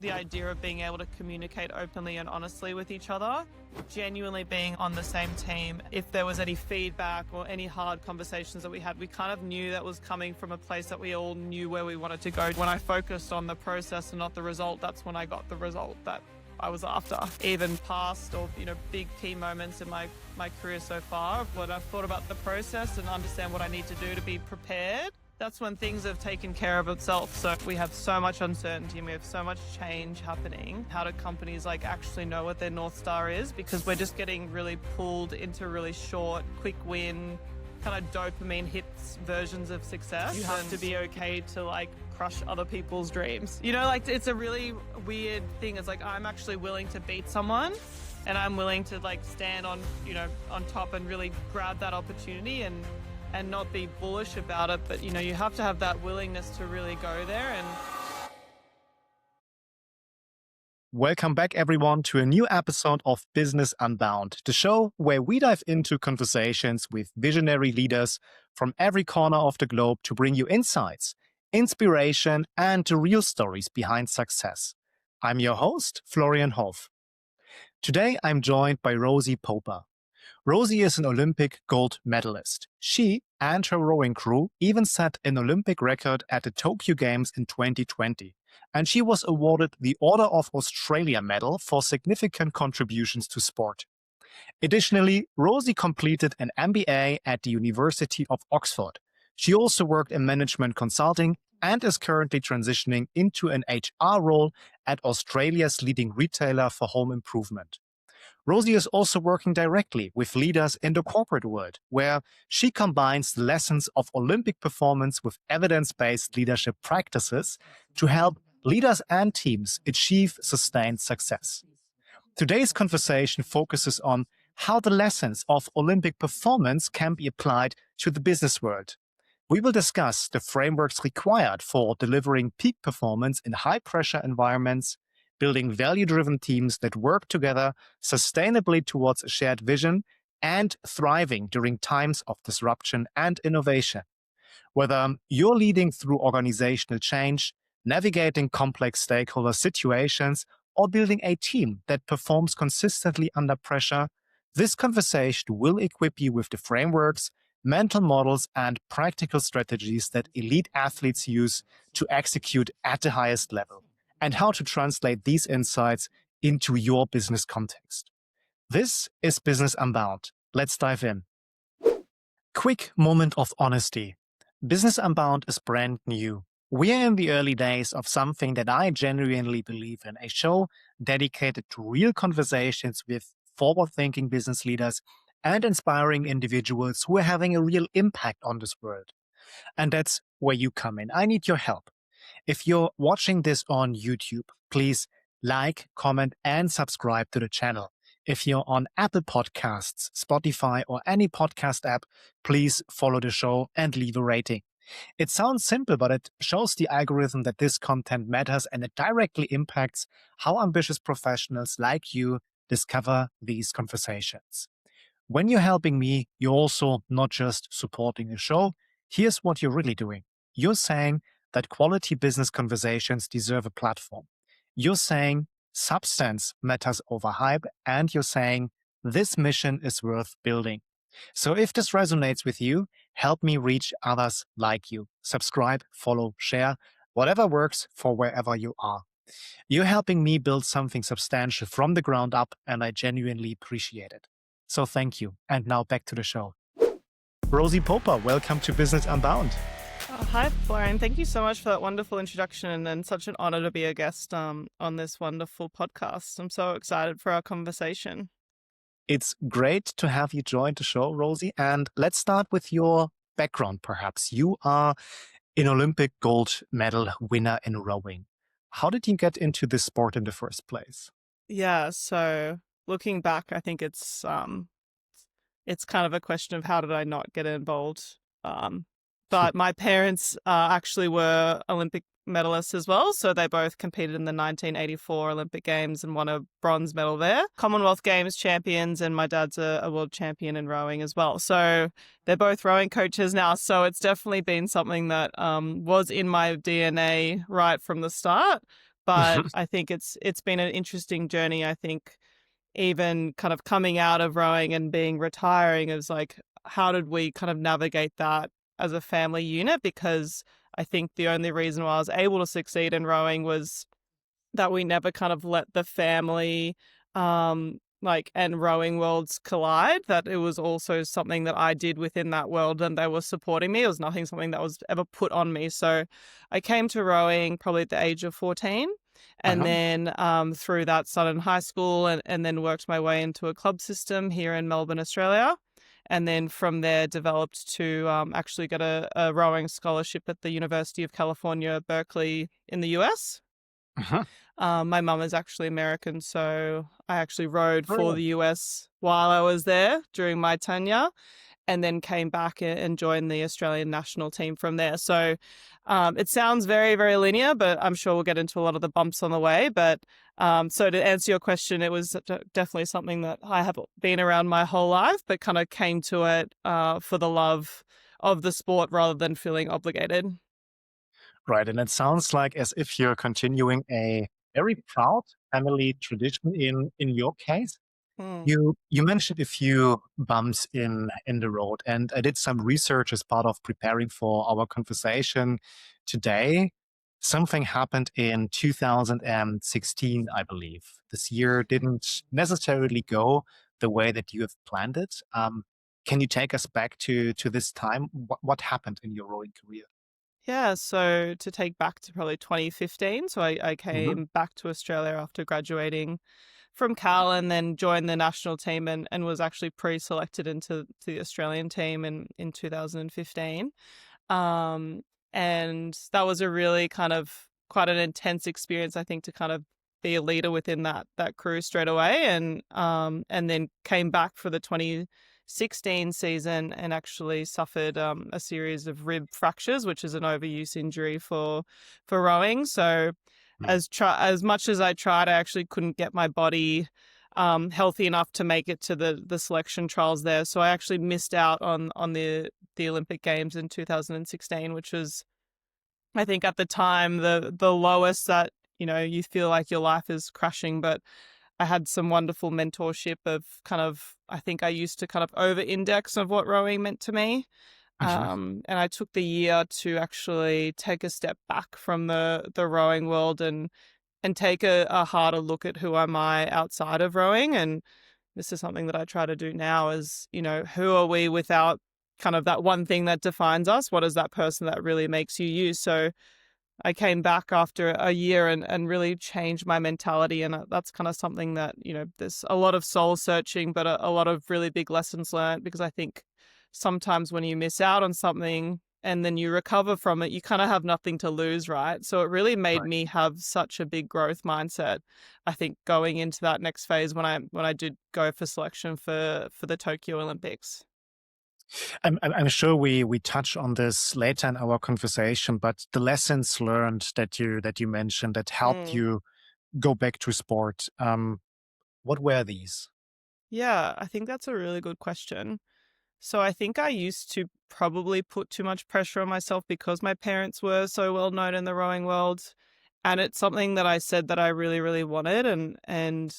The idea of being able to communicate openly and honestly with each other, genuinely being on the same team. If there was any feedback or any hard conversations that we had, we kind of knew that was coming from a place that we all knew where we wanted to go. When I focused on the process and not the result, that's when I got the result that I was after. Even past or, big key moments in my career so far, when I've thought about the process and understand what I need to do to be prepared, that's when things have taken care of itself. So we have so much uncertainty and we have so much change happening. How do companies actually know what their North Star is? Because we're just getting really pulled into really short, quick win, kind of dopamine hits versions of success. You have to be okay to crush other people's dreams. It's a really weird thing. It's I'm actually willing to beat someone and I'm willing to stand on, on top and really grab that opportunity and not be bullish about it. But, you have to have that willingness to really go there. And welcome back, everyone, to a new episode of Business Unbound, the show where we dive into conversations with visionary leaders from every corner of the globe to bring you insights, inspiration, and the real stories behind success. I'm your host, Florian Hoff. Today, I'm joined by Rosie Popa. Rosie is an Olympic gold medalist. She and her rowing crew even set an Olympic record at the Tokyo Games in 2020. And she was awarded the Order of Australia Medal for significant contributions to sport. Additionally, Rosie completed an MBA at the University of Oxford. She also worked in management consulting and is currently transitioning into an HR role at Australia's leading retailer for home improvement. Rosie is also working directly with leaders in the corporate world, where she combines the lessons of Olympic performance with evidence-based leadership practices to help leaders and teams achieve sustained success. Today's conversation focuses on how the lessons of Olympic performance can be applied to the business world. We will discuss the frameworks required for delivering peak performance in high-pressure environments, building value-driven teams that work together sustainably towards a shared vision, and thriving during times of disruption and innovation. Whether you're leading through organizational change, navigating complex stakeholder situations, or building a team that performs consistently under pressure, this conversation will equip you with the frameworks, mental models, and practical strategies that elite athletes use to execute at the highest level, and how to translate these insights into your business context. This is Business Unbound. Let's dive in. Quick moment of honesty. Business Unbound is brand new. We are in the early days of something that I genuinely believe in, a show dedicated to real conversations with forward-thinking business leaders and inspiring individuals who are having a real impact on this world. And that's where you come in. I need your help. If you're watching this on YouTube, please like, comment, and subscribe to the channel. If you're on Apple Podcasts, Spotify, or any podcast app, please follow the show and leave a rating. It sounds simple, but it shows the algorithm that this content matters and it directly impacts how ambitious professionals like you discover these conversations. When you're helping me, you're also not just supporting the show. Here's what you're really doing. You're saying that quality business conversations deserve a platform. You're saying substance matters over hype, and you're saying this mission is worth building. So if this resonates with you, help me reach others like you. Subscribe, follow, share, whatever works for wherever you are. You're helping me build something substantial from the ground up, and I genuinely appreciate it. So thank you. And now back to the show. Rosie Popa, welcome to Business Unbound. Hi, Florian. Thank you so much for that wonderful introduction and such an honor to be a guest on this wonderful podcast. I'm so excited for our conversation. It's great to have you join the show, Rosie. And let's start with your background, perhaps. You are an Olympic gold medal winner in rowing. How did you get into this sport in the first place? Yeah, so looking back, I think it's kind of a question of how did I not get involved? But my parents actually were Olympic medalists as well. So they both competed in the 1984 Olympic Games and won a bronze medal there. Commonwealth Games champions, and my dad's a world champion in rowing as well. So they're both rowing coaches now. So it's definitely been something that was in my DNA right from the start. But Mhm. I think it's been an interesting journey. I think even kind of coming out of rowing and being retiring is like, how did we kind of navigate that as a family unit? Because I think the only reason why I was able to succeed in rowing was that we never kind of let the family like and rowing worlds collide, that it was also something that I did within that world and they were supporting me. It was nothing something that was ever put on me. So I came to rowing probably at the age of 14, and Uh-huh. then through that started in high school, and then worked my way into a club system here in Melbourne, Australia. And then from there developed to actually get a rowing scholarship at the University of California, Berkeley in the US. Uh-huh. My mum is actually American, so I actually rowed for Oh. the US while I was there during my tenure, and then came back and joined the Australian national team from there. So it sounds very, very linear, but I'm sure we'll get into a lot of the bumps on the way. But so to answer your question, it was definitely something that I have been around my whole life, but kind of came to it for the love of the sport rather than feeling obligated. Right. And it sounds like as if you're continuing a very proud family tradition in your case. Hmm. You mentioned a few bumps in the road, and I did some research as part of preparing for our conversation today. Something happened in 2016, I believe. This year didn't necessarily go the way that you have planned it. Can you take us back to this time? What happened in your rowing career? Yeah, so to take back to probably 2015, so I Hmm. came back to Australia after graduating from Cal, and then joined the national team, and was actually pre-selected into to the Australian team in 2015. Um, and that was a really kind of quite an intense experience, I think, to kind of be a leader within that crew straight away, and then came back for the 2016 season and actually suffered a series of rib fractures, which is an overuse injury for rowing. So as much as I tried, I actually couldn't get my body healthy enough to make it to the selection trials there. So I actually missed out on the Olympic Games in 2016, which was, I think, at the time the lowest that you feel like your life is crashing. But I had some wonderful mentorship of kind of, I think I used to kind of over index of what rowing meant to me. Hmm. And I took the year to actually take a step back from the rowing world and take a harder look at who am I outside of rowing. And this is something that I try to do now is, who are we without kind of that one thing that defines us? What is that person that really makes you you? So I came back after a year and really changed my mentality. And that's kind of something that, there's a lot of soul searching, but a lot of really big lessons learned, because I think sometimes when you miss out on something and then you recover from it, you kind of have nothing to lose, right? So it really made Right. me have such a big growth mindset, I think, going into that next phase when I did go for selection for the Tokyo Olympics. I'm sure we touch on this later in our conversation, but the lessons learned that you mentioned that helped Mm. you go back to sport, what were these? Yeah, I think that's a really good question. So I think I used to probably put too much pressure on myself because my parents were so well known in the rowing world. And it's something that I said that I really, really wanted. And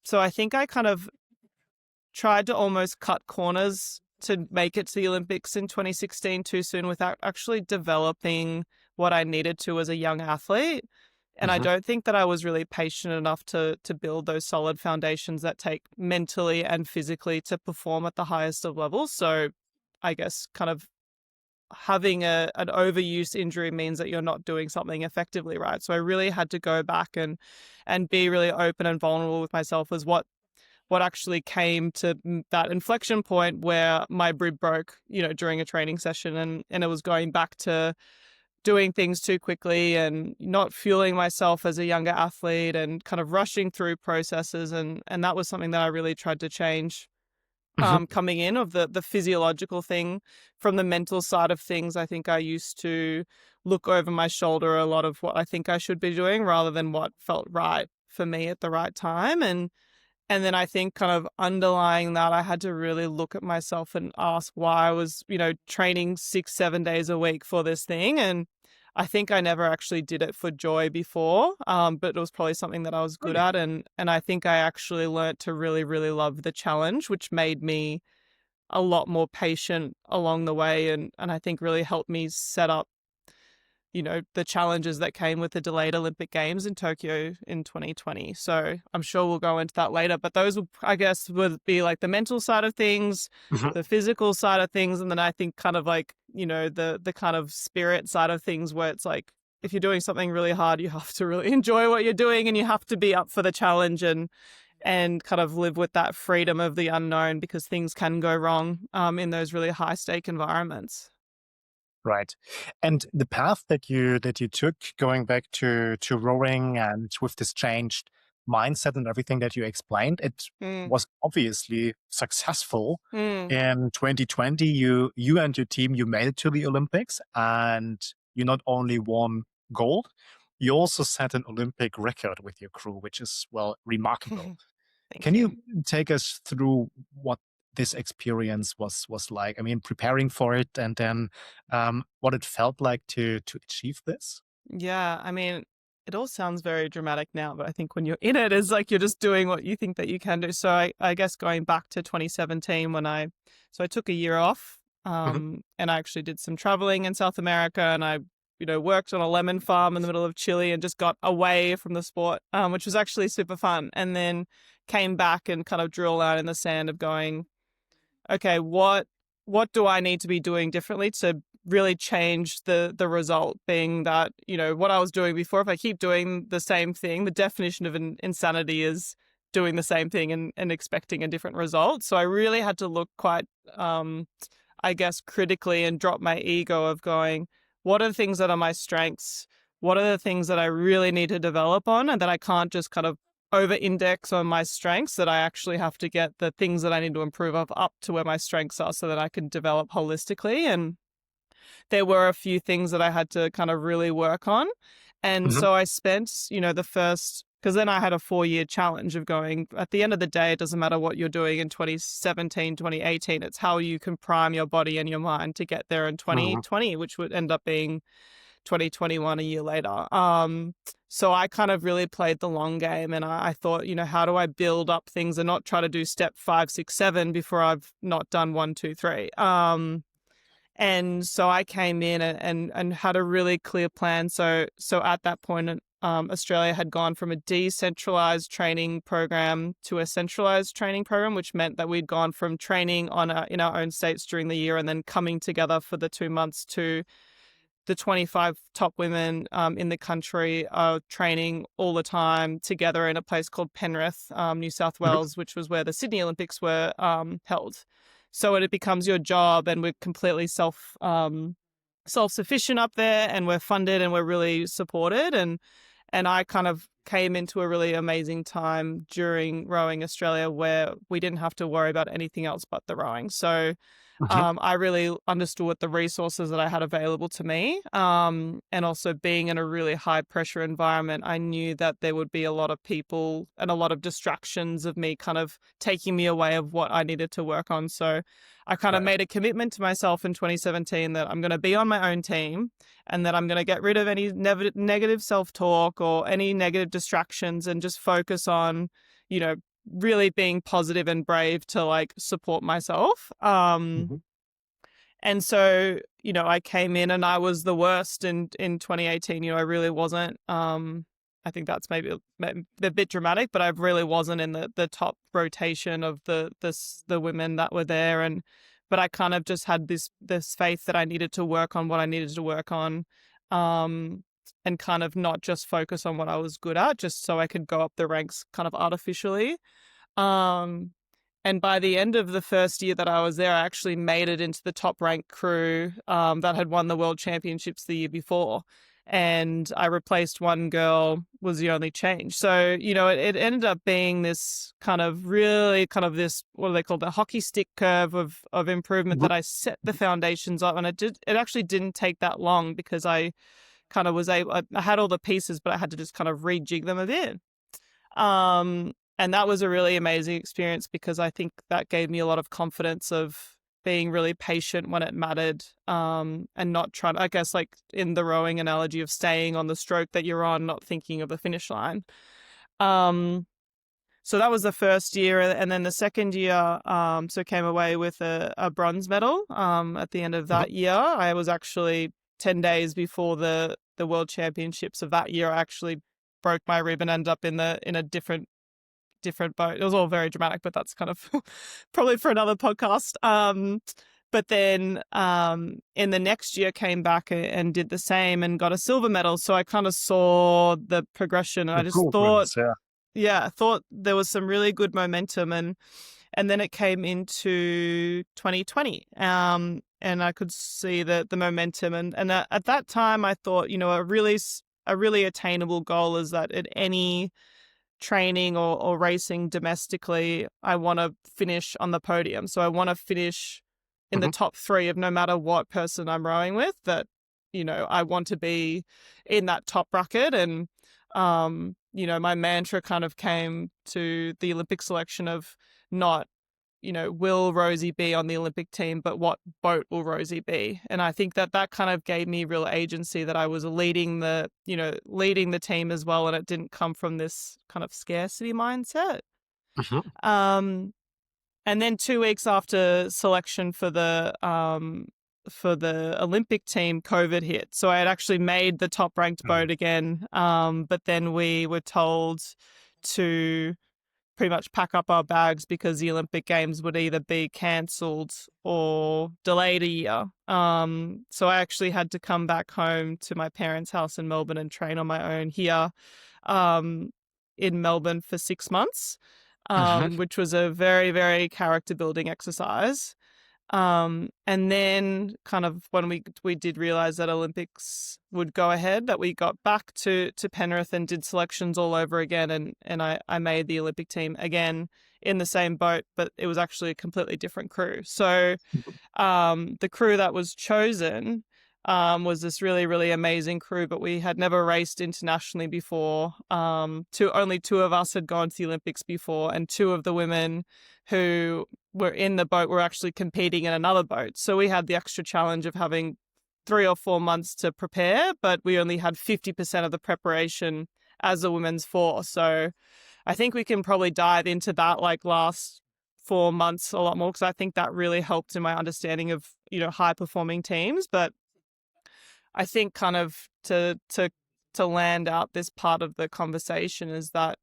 so I think I kind of tried to almost cut corners to make it to the Olympics in 2016 too soon without actually developing what I needed to as a young athlete. And I Hmm. don't think that I was really patient enough to build those solid foundations that take mentally and physically to perform at the highest of levels. So I guess kind of having an overuse injury means that you're not doing something effectively, right? So I really had to go back and be really open and vulnerable with myself, as what actually came to that inflection point where my rib broke, during a training session, and it was going back to doing things too quickly and not fueling myself as a younger athlete and kind of rushing through processes, and that was something that I really tried to change Hmm. coming in, of the physiological thing. From the mental side of things, I think I used to look over my shoulder a lot of what I think I should be doing rather than what felt right for me at the right time. And then I think kind of underlying that, I had to really look at myself and ask why I was, training 6, 7 days a week for this thing. And I think I never actually did it for joy before, but it was probably something that I was good at. And I think I actually learnt to really, really love the challenge, which made me a lot more patient along the way. And I think really helped me set up, the challenges that came with the delayed Olympic Games in Tokyo in 2020. So I'm sure we'll go into that later. But those, I guess, would be like the mental side of things, the physical side of things, and then I think kind of like, the kind of spirit side of things where it's like, if you're doing something really hard, you have to really enjoy what you're doing and you have to be up for the challenge and kind of live with that freedom of the unknown, because things can go wrong in those really high stake environments. Right. And the path that you took, going back to rowing, and with this changed mindset and everything that you explained, it was obviously successful. In 2020, you and your team, you made it to the Olympics, and you not only won gold, you also set an Olympic record with your crew, which is, well, remarkable. Can you take us through what this experience was like? I mean, preparing for it, and then what it felt like to achieve this? Yeah, I mean, it all sounds very dramatic now, but I think when you're in it, it's like you're just doing what you think that you can do. So I guess going back to 2017 so I took a year off, and I actually did some traveling in South America, and I, worked on a lemon farm in the middle of Chile and just got away from the sport, which was actually super fun. And then came back and kind of drew a line in the sand of going, okay, what do I need to be doing differently to really change the result, being that, what I was doing before, if I keep doing the same thing, the definition of insanity is doing the same thing and expecting a different result. So I really had to look quite, I guess, critically and drop my ego of going, what are the things that are my strengths? What are the things that I really need to develop on, and that I can't just kind of over-index on my strengths, that I actually have to get the things that I need to improve of up to where my strengths are so that I can develop holistically. And there were a few things that I had to kind of really work on. And so I spent, because then I had a 4-year challenge of going, at the end of the day, it doesn't matter what you're doing in 2017, 2018, it's how you can prime your body and your mind to get there in 2020, which would end up being 2021 a year later. So I kind of really played the long game, and I thought, how do I build up things and not try to do step 5, 6, 7 before I've not done 1, 2, 3. And so I came in and had a really clear plan. So at that point, Australia had gone from a decentralized training program to a centralized training program, which meant that we'd gone from training in our own states during the year and then coming together for the 2 months to the 25 top women in the country are training all the time together in a place called Penrith, New South Wales, which was where the Sydney Olympics were held. So it becomes your job, and we're completely self-sufficient up there, and we're funded and we're really supported. And I kind of came into a really amazing time during Rowing Australia where we didn't have to worry about anything else but the rowing. So I really understood what the resources that I had available to me. And also being in a really high pressure environment, I knew that there would be a lot of people and a lot of distractions of me kind of taking me away of what I needed to work on. So I kind of made a commitment to myself in 2017 that I'm going to be on my own team, and that I'm going to get rid of any negative self-talk or any negative distractions and just focus on, really being positive and brave to like support myself. And so, I came in and I was the worst in 2018. I really wasn't. I think that's maybe a bit dramatic, but I really wasn't in the top rotation of the women that were there. But I kind of just had this faith that I needed to work on what I needed to work on. And kind of not just focus on what I was good at, just so I could go up the ranks kind of artificially. And by the end of the first year that I was there, I actually made it into the top ranked crew that had won the world championships the year before. And I replaced one girl, was the only change. So, it ended up being this kind of really kind of this, what do they call, the hockey stick curve of improvement that I set the foundations of. And it actually didn't take that long, because I kind of was able, I had all the pieces, but I had to just kind of rejig them a bit. And that was a really amazing experience, because I think that gave me a lot of confidence of being really patient when it mattered, and not trying, I guess, like in the rowing analogy of staying on the stroke that you're on, not thinking of the finish line. So that was the first year. And then the second year, so came away with a bronze medal at the end of that year. I was actually 10 days before the World Championships of that year. I actually broke my rib and ended up in a different boat. It was all very dramatic, but that's kind of probably for another podcast. But then in the next year came back and did the same and got a silver medal. So I kind of saw the progression, and I just thought, I thought there was some really good momentum, and then it came into 2020, and I could see the momentum, and at that time I thought, a really attainable goal is that at any training or racing domestically, I want to finish on the podium. So I want to finish in the top 3 of no matter what person I'm rowing with, that, I want to be in that top bracket. And, my mantra kind of came to the Olympic selection of not, will Rosie be on the Olympic team, but what boat will Rosie be? And I think that kind of gave me real agency, that I was leading the team as well. And it didn't come from this kind of scarcity mindset. And then 2 weeks after selection for the Olympic team, COVID hit. So I had actually made the top ranked boat again. But then we were told to pretty much pack up our bags because the Olympic Games would either be cancelled or delayed a year. So I actually had to come back home to my parents' house in Melbourne and train on my own here in Melbourne for 6 months, which was a very, very character building exercise. And then kind of when we did realize that Olympics would go ahead, that we got back to Penrith and did selections all over again. And I made the Olympic team again in the same boat, but it was actually a completely different crew. So the crew that was chosen was this really, really amazing crew, but we had never raced internationally before. Only 2 of us had gone to the Olympics before, and 2 of the women who were in the boat were actually competing in another boat. So we had the extra challenge of having 3 or 4 months to prepare, but we only had 50% of the preparation as a women's force. So I think we can probably dive into that like last 4 months a lot more, because I think that really helped in my understanding of, high performing teams. But I think kind of to land out this part of the conversation is that,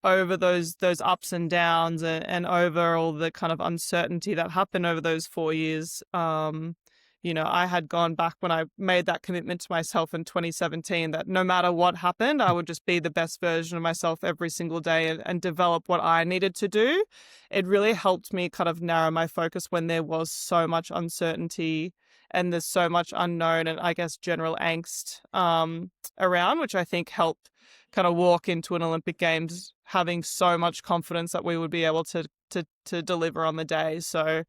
over those ups and downs and over all the kind of uncertainty that happened over those 4 years, I had gone back when I made that commitment to myself in 2017 that no matter what happened, I would just be the best version of myself every single day and develop what I needed to do. It really helped me kind of narrow my focus when there was so much uncertainty and there's so much unknown and I guess general angst around, which I think helped kind of walk into an Olympic Games having so much confidence that we would be able to deliver on the day. So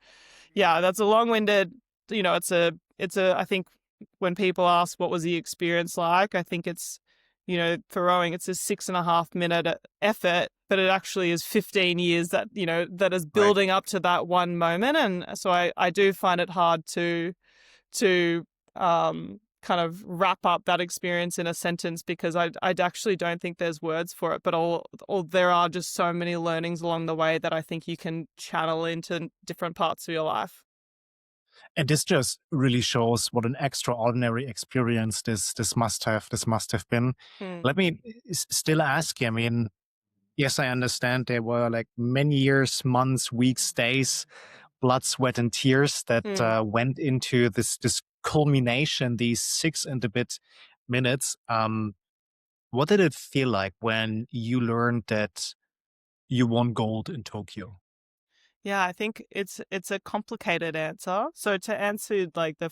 yeah, that's a long-winded, I think when people ask what was the experience like, I think it's, for rowing, it's a 6.5 minute effort, but it actually is 15 years that, that is building up to that one moment. And so I do find it hard to kind of wrap up that experience in a sentence, because I actually don't think there's words for it, but there are just so many learnings along the way that I think you can channel into different parts of your life. And this just really shows what an extraordinary experience this must have been. Let me still ask you, I mean, yes, I understand there were like many years, months, weeks, days, blood, sweat, and tears that went into this culmination, these 6 and a bit minutes. What did it feel like when you learned that you won gold in Tokyo? Yeah, I think it's a complicated answer. So to answer like the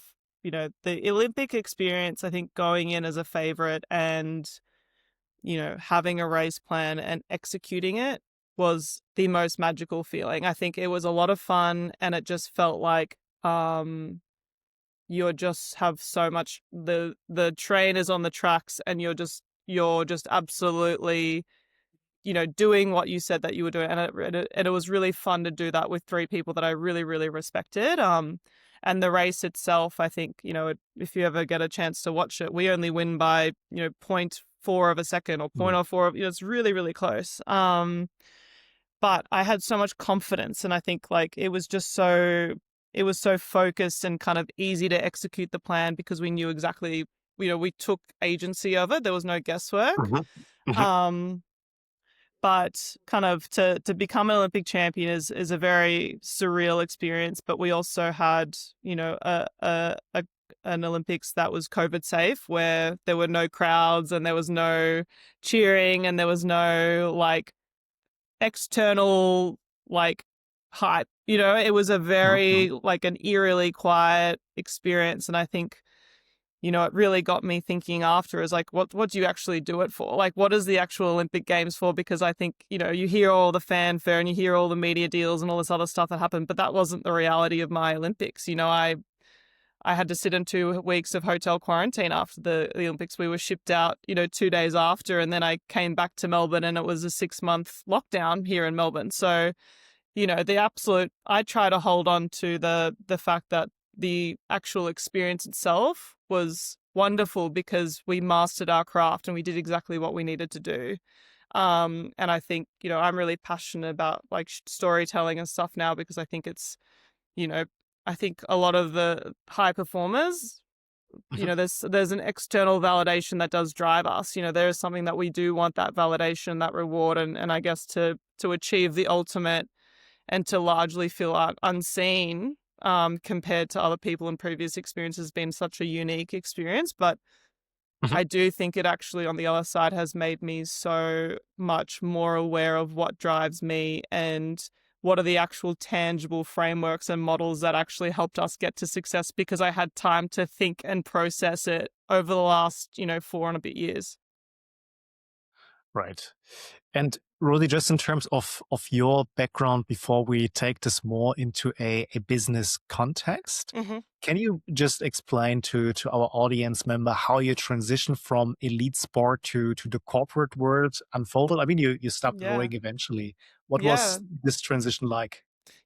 Olympic experience, I think going in as a favorite and, having a race plan and executing it was the most magical feeling. I think it was a lot of fun, and it just felt like you just have so much, the train is on the tracks and you're just absolutely doing what you said that you were doing. And it was really fun to do that with 3 people that I really, really respected. And the race itself, I think, if you ever get a chance to watch it, we only win by, zero point 0.4 of a second or 0.04 of, it's really, really close. But I had so much confidence, and I think like it was so focused and kind of easy to execute the plan because we knew exactly, we took agency of it. There was no guesswork. But kind of to become an Olympic champion is a very surreal experience. But we also had, an Olympics that was COVID safe, where there were no crowds and there was no cheering and there was no like external like hype. It was a very like an eerily quiet experience. And I think, it really got me thinking after is like, what do you actually do it for? Like, what is the actual Olympic Games for? Because I think, you hear all the fanfare and you hear all the media deals and all this other stuff that happened, but that wasn't the reality of my Olympics. I had to sit in 2 weeks of hotel quarantine after the Olympics. We were shipped out, 2 days after, and then I came back to Melbourne and it was a 6-month lockdown here in Melbourne. So, I try to hold on to the fact that the actual experience itself was wonderful because we mastered our craft and we did exactly what we needed to do. And I think, I'm really passionate about like storytelling and stuff now because I think it's, I think a lot of the high performers, there's an external validation that does drive us. There is something that we do want, that validation, that reward, and I guess to achieve the ultimate and to largely feel unseen compared to other people in previous experiences has been such a unique experience. But I do think it actually on the other side has made me so much more aware of what drives me and what are the actual tangible frameworks and models that actually helped us get to success because I had time to think and process it over the last, 4 and a bit years. Right. And Rosie, just in terms of your background, before we take this more into a business context, can you just explain to our audience member how your transition from elite sport to the corporate world unfolded? I mean, you stopped rowing eventually. What was this transition like?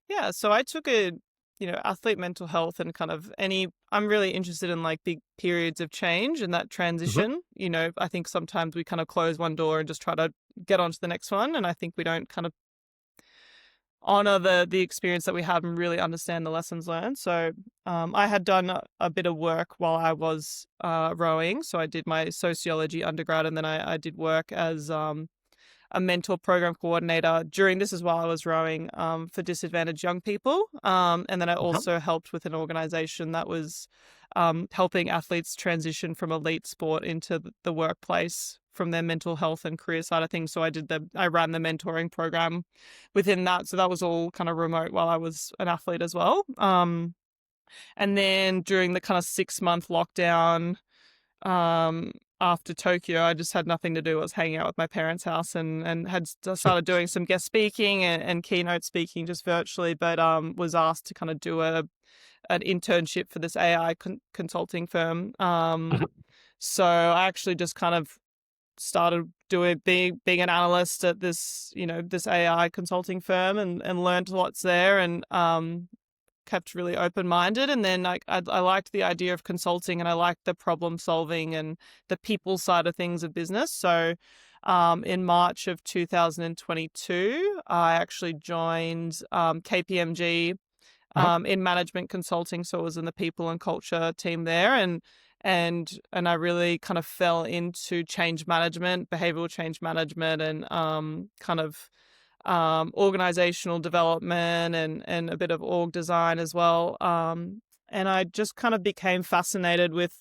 Yeah, so I took athlete mental health and kind of I'm really interested in like big periods of change and that transition. I think sometimes we kind of close one door and just try to get on to the next one. And I think we don't kind of honor the experience that we have and really understand the lessons learned. So I had done a bit of work while I was rowing. So I did my sociology undergrad and then I did work as a mentor program coordinator during this as while I was rowing for disadvantaged young people. And then I also helped with an organization that was helping athletes transition from elite sport into the workplace from their mental health and career side of things. So I ran the mentoring program within that. So that was all kind of remote while I was an athlete as well. And then during the kind of 6-month lockdown, after Tokyo, I just had nothing to do. I was hanging out with my parents' house and had started doing some guest speaking and keynote speaking just virtually, but was asked to kind of do an internship for this AI consulting firm. So I actually just kind of started being an analyst at this, this AI consulting firm and learned lots there and kept really open-minded. And then I liked the idea of consulting and I liked the problem solving and the people side of things of business. So in March of 2022, I actually joined 𝐘𝐶𝐚𝐭 in management consulting. So I was in the people and culture team there and I really kind of fell into change management, behavioral change management and kind of organizational development and a bit of org design as well. And I just kind of became fascinated with,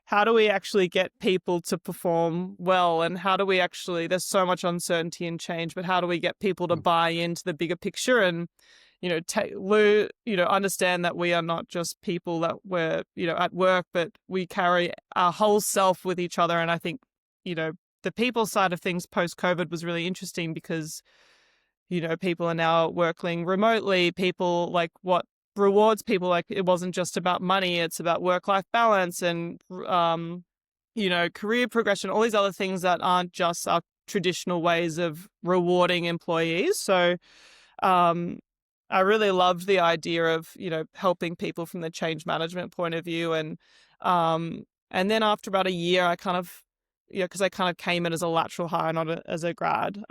how do we actually get people to perform well? And how do we actually, there's so much uncertainty and change, but how do we get people to buy into the bigger picture and, understand that we are not just people that we're, at work, but we carry our whole self with each other. And I think, the people side of things post-COVID was really interesting because, people are now working remotely. People like what rewards people, like it wasn't just about money. It's about work-life balance and, career progression, all these other things that aren't just our traditional ways of rewarding employees. So I really loved the idea of, helping people from the change management point of view. And then after about a year, I kind of, because I kind of came in as a lateral hire, not as a grad.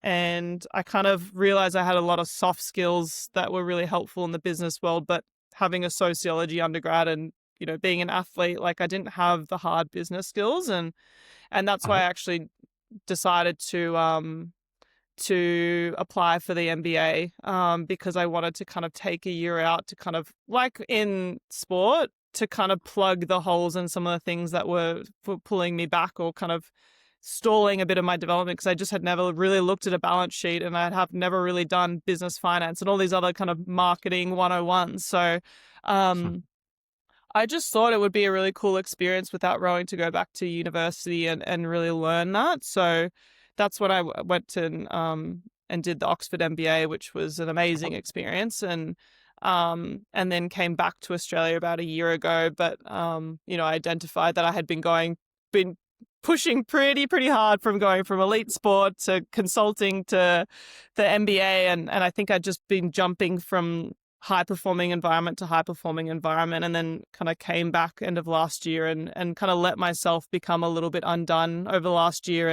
And I kind of realized I had a lot of soft skills that were really helpful in the business world, but having a sociology undergrad and, being an athlete, like I didn't have the hard business skills. And that's why I actually decided to apply for the MBA, because I wanted to kind of take a year out to kind of, like in sport, to kind of plug the holes in some of the things that were pulling me back or kind of stalling a bit of my development, because I just had never really looked at a balance sheet, and I have never really done business finance and all these other kind of marketing 101s. So I just thought it would be a really cool experience without rowing to go back to university and really learn that. So that's when I went to and did the Oxford MBA, which was an amazing experience. And then came back to Australia about a year ago. But I identified that I had been pushing pretty hard from going from elite sport to consulting to the MBA, and I think I'd just been jumping from high performing environment to high performing environment, and then kind of came back end of last year and kind of let myself become a little bit undone over the last year,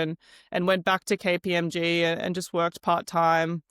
and went back to KPMG and just worked part-time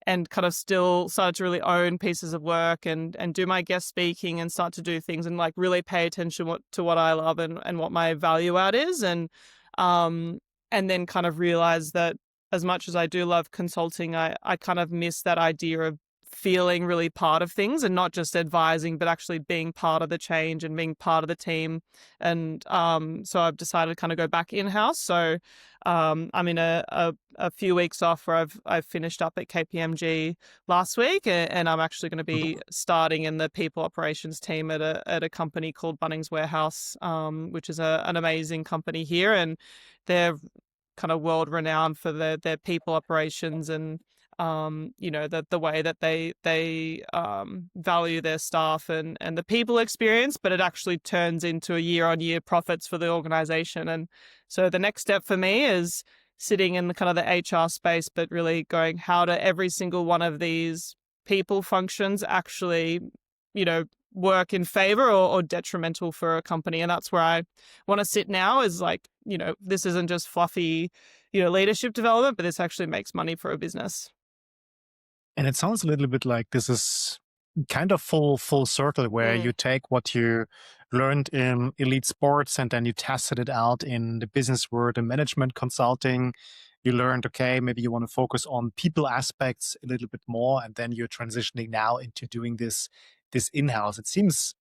and kind of still started to really own pieces of work and do my guest speaking and start to do things and like really pay attention to what I love and what my value add is. And then kind of realize that as much as I do love consulting, I kind of miss that idea of feeling really part of things and not just advising, but actually being part of the change and being part of the team. And so I've decided to kind of go back in-house. So I'm in a few weeks off where I've finished up at KPMG last week, and I'm actually going to be starting in the people operations team at a company called Bunnings Warehouse, which is an amazing company here, and they're kind of world renowned for their people operations and the way that they value their staff and the people experience, but it actually turns into a year-on-year profits for the organization. And so the next step for me is sitting in the kind of the HR space, but really going, how do every single one of these people functions actually, work in favor or detrimental for a company? And that's where I want to sit now, is like, this isn't just fluffy, leadership development, but this actually makes money for a business. And it sounds a little bit like this is kind of full circle, where you take what you learned in elite sports and then you tested it out in the business world and management consulting. You learned, okay, maybe you want to focus on people aspects a little bit more, and then you're transitioning now into doing this in-house. It seems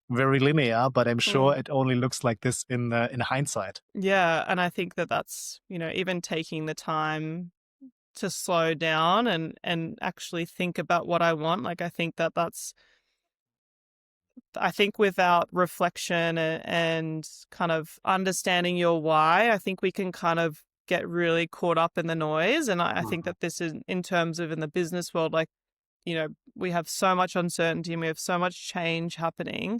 very linear, but I'm sure it only looks like this in hindsight. Yeah, and I think that's, even taking the time to slow down and actually think about what I want. Like, I think without reflection and kind of understanding your why, I think we can kind of get really caught up in the noise. And I think that this is in terms of in the business world, like, we have so much uncertainty and we have so much change happening.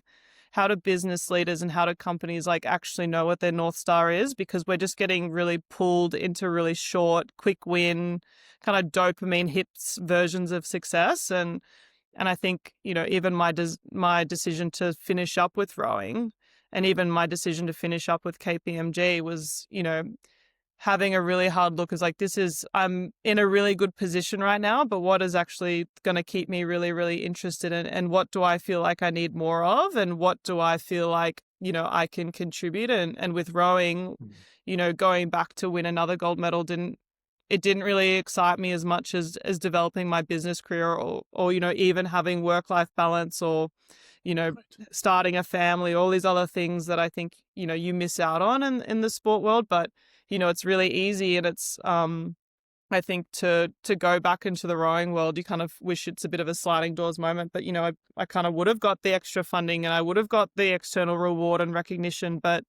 How do business leaders and how do companies like actually know what their North Star is? Because we're just getting really pulled into really short, quick win, kind of dopamine hits versions of success. And I think, even my decision to finish up with rowing, and even my decision to finish up with KPMG was, having a really hard look, is like, I'm in a really good position right now, but what is actually going to keep me really, really interested in, and what do I feel like I need more of, and what do I feel like, I can contribute. And with rowing, going back to win another gold medal didn't really excite me as much as developing my business career or even having work-life balance or, starting a family, all these other things that I think, you miss out on in the sport world. But it's really easy, and it's, I think to go back into the rowing world, you kind of wish it's a bit of a sliding doors moment. But, I kind of would have got the extra funding and I would have got the external reward and recognition. But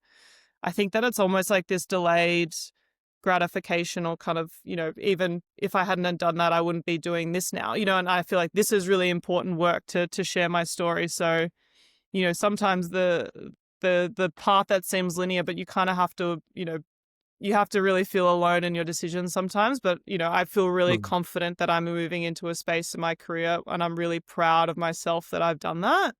I think that it's almost like this delayed gratification, or kind of, even if I hadn't done that, I wouldn't be doing this now, and I feel like this is really important work to share my story. So, sometimes the path that seems linear, but you kind of have to, you have to really feel alone in your decisions sometimes. But, I feel really Mm. confident that I'm moving into a space in my career, and I'm really proud of myself that I've done that.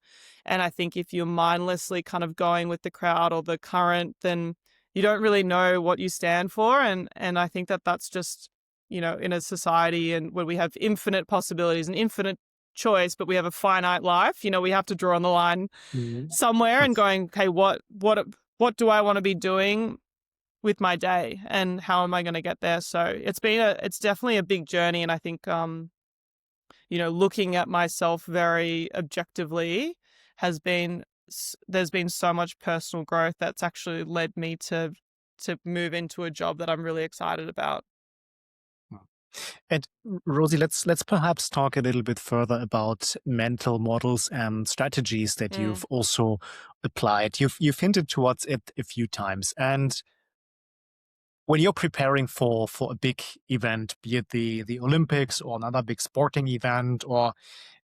And I think if you're mindlessly kind of going with the crowd or the current, then you don't really know what you stand for. And I think that that's just, in a society and where we have infinite possibilities and infinite choice, but we have a finite life, we have to draw on the line Mhm. somewhere and going, okay, what do I want to be doing with my day and how am I going to get there? So it's definitely a big journey. And I think, looking at myself very objectively there's been so much personal growth that's actually led me to move into a job that I'm really excited about. And Rosie, let's perhaps talk a little bit further about mental models and strategies that Mm, you've also applied. You've hinted towards it a few times. And when you're preparing for a big event, be it the Olympics or another big sporting event, or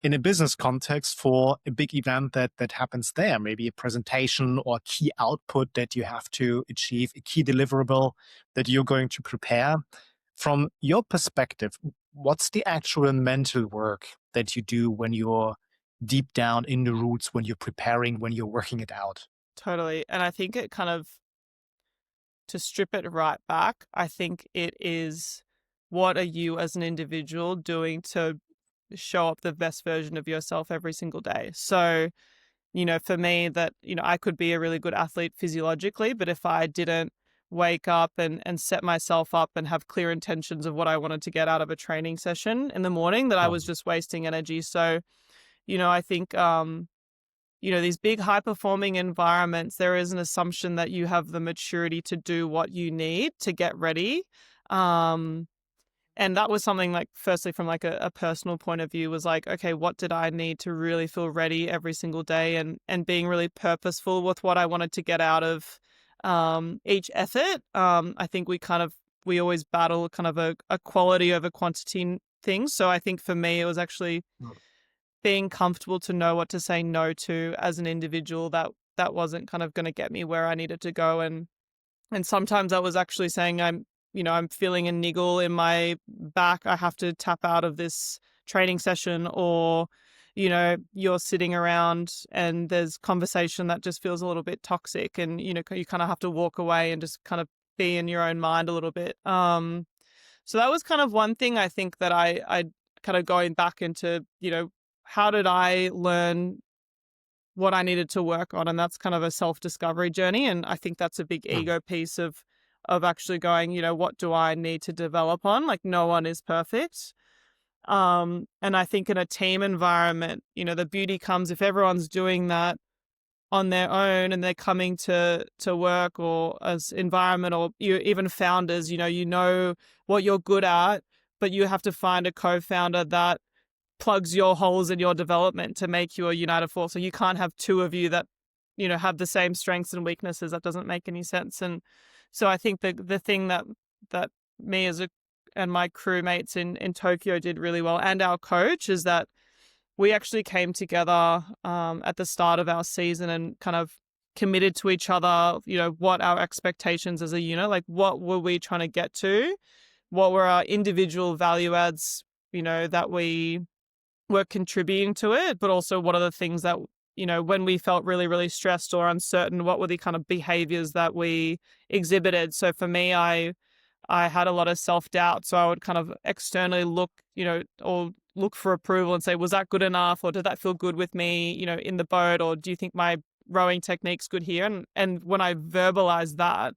in a business context for a big event that happens there, maybe a presentation or key output that you have to achieve, a key deliverable that you're going to prepare. From your perspective, what's the actual mental work that you do when you're deep down in the roots, when you're preparing, when you're working it out? totally. And I think it kind of, to strip it right back, I think it is, what are you as an individual doing to show up the best version of yourself every single day? So, for me, that, I could be a really good athlete physiologically, but if I didn't wake up and set myself up and have clear intentions of what I wanted to get out of a training session in the morning, that I was just wasting energy. So, I think, these big high performing environments, there is an assumption that you have the maturity to do what you need to get ready. Um, and that was something, like, firstly, from like a personal point of view, was like, okay, what did I need to really feel ready every single day, and being really purposeful with what I wanted to get out of each effort. I think we always battle kind of a quality over quantity thing. So I think for me, it was actually being comfortable to know what to say no to as an individual, that wasn't kind of going to get me where I needed to go. And sometimes I was actually saying, I'm feeling a niggle in my back, I have to tap out of this training session. Or, you're sitting around and there's conversation that just feels a little bit toxic, and, you kind of have to walk away and just kind of be in your own mind a little bit. So that was kind of one thing, I think, that I kind of going back into, how did I learn what I needed to work on? And that's kind of a self-discovery journey. And I think that's a big Mm. ego piece of actually going, what do I need to develop on? Like, no one is perfect. And I think in a team environment, the beauty comes if everyone's doing that on their own and they're coming to work or as environment, or you even founders, you know what you're good at, but you have to find a co-founder that plugs your holes in your development to make you a united force. So you can't have two of you that, have the same strengths and weaknesses. That doesn't make any sense. And so I think the thing that me and my crewmates in Tokyo did really well, and our coach, is that we actually came together at the start of our season and kind of committed to each other, what our expectations as a unit, like what were we trying to get to? What were our individual value adds, that we were contributing to it, but also what are the things that, when we felt really, really stressed or uncertain, what were the kind of behaviors that we exhibited? So for me, I had a lot of self-doubt. So I would kind of externally look, or look for approval and say, was that good enough? Or did that feel good with me, in the boat? Or do you think my rowing technique's good here? And when I verbalized that,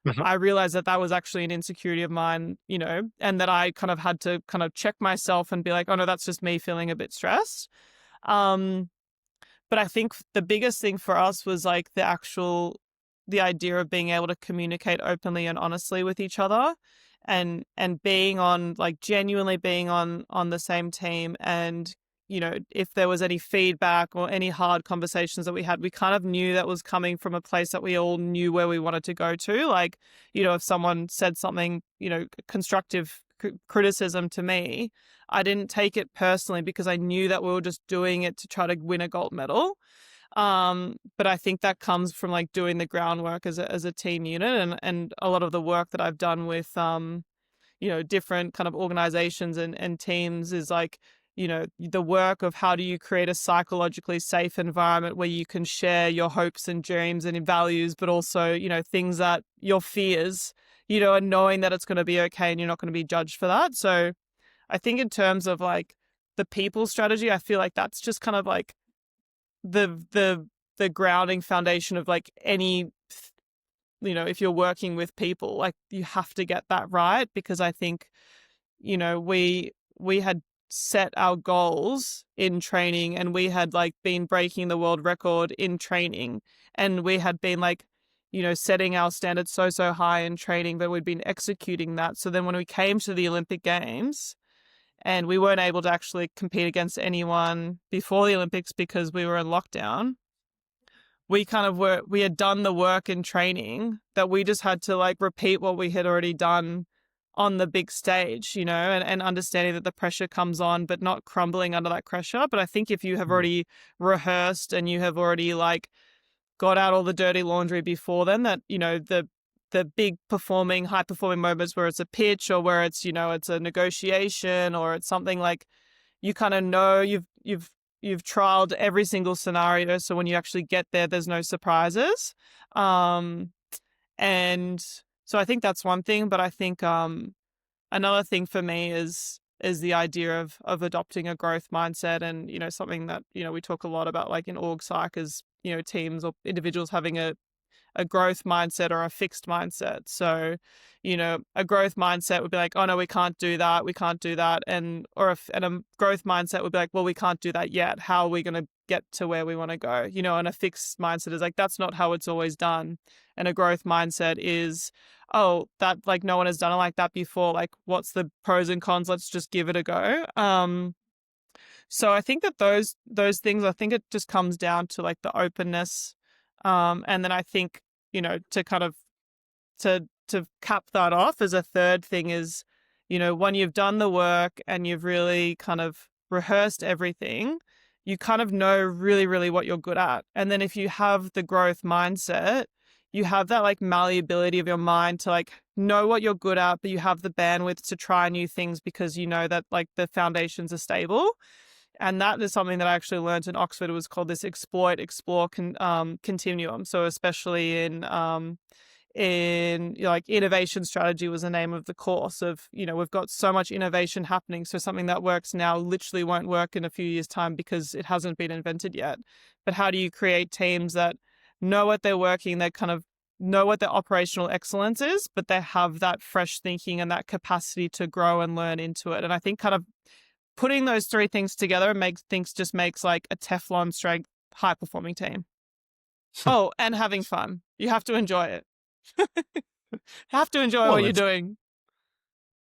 Mhm. I realized that that was actually an insecurity of mine, and that I kind of had to kind of check myself and be like, oh no, that's just me feeling a bit stressed. Um, but I think the biggest thing for us was like the idea of being able to communicate openly and honestly with each other, and being on, like, genuinely being on the same team. And, if there was any feedback or any hard conversations that we had, we kind of knew that was coming from a place that we all knew where we wanted to go to. Like, if someone said something, constructive criticism to me, I didn't take it personally because I knew that we were just doing it to try to win a gold medal. But I think that comes from like doing the groundwork as a team unit, and a lot of the work that I've done with different kind of organizations and teams is like, the work of how do you create a psychologically safe environment where you can share your hopes and dreams and values, but also, things that your fears, and knowing that it's going to be okay and you're not going to be judged for that. So I think in terms of like the people strategy, I feel like that's just kind of like the grounding foundation of like any, if you're working with people, like you have to get that right, because I think, we had set our goals in training, and we had like been breaking the world record in training, and we had been like, setting our standards so high in training, but we'd been executing that. So then when we came to the Olympic Games, and we weren't able to actually compete against anyone before the Olympics because we were in lockdown, we had done the work in training that we just had to like repeat what we had already done on the big stage, and understanding that the pressure comes on, but not crumbling under that pressure. But I think if you have already rehearsed and you have already like got out all the dirty laundry before then, that, the big high performing moments where it's a pitch or where it's, it's a negotiation or it's something like, you kind of know you've trialed every single scenario. So when you actually get there, there's no surprises. And so I think that's one thing, but I think, another thing for me is the idea of adopting a growth mindset, and, something that, we talk a lot about like in 𝐷 psych is, teams or individuals having a growth mindset or a fixed mindset. So, a growth mindset would be like, oh no, we can't do that. We can't do that. And a growth mindset would be like, well, we can't do that yet. How are we going to get to where we want to go? And a fixed mindset is like, that's not how it's always done. And a growth mindset is, oh, that like no one has done it like that before. Like, what's the pros and cons? Let's just give it a go. So I think that those things, I think it just comes down to like the openness. And then I think, to kind of to cap that off as a third thing is, when you've done the work and you've really kind of rehearsed everything, you kind of know really, really what you're good at. And then if you have the growth mindset, you have that like malleability of your mind to like know what you're good at, but you have the bandwidth to try new things because you know that like the foundations are stable. And that is something that I actually learned in Oxford. It was called this explore continuum. So especially in like innovation strategy was the name of the course of, we've got so much innovation happening. So something that works now literally won't work in a few years' time because it hasn't been invented yet. But how do you create teams that know what they're working, they kind of know what their operational excellence is, but they have that fresh thinking and that capacity to grow and learn into it. And I think kind of putting those three things together makes like a Teflon strength, high performing team. Oh, and having fun. You have to enjoy it. Have to enjoy what you're doing.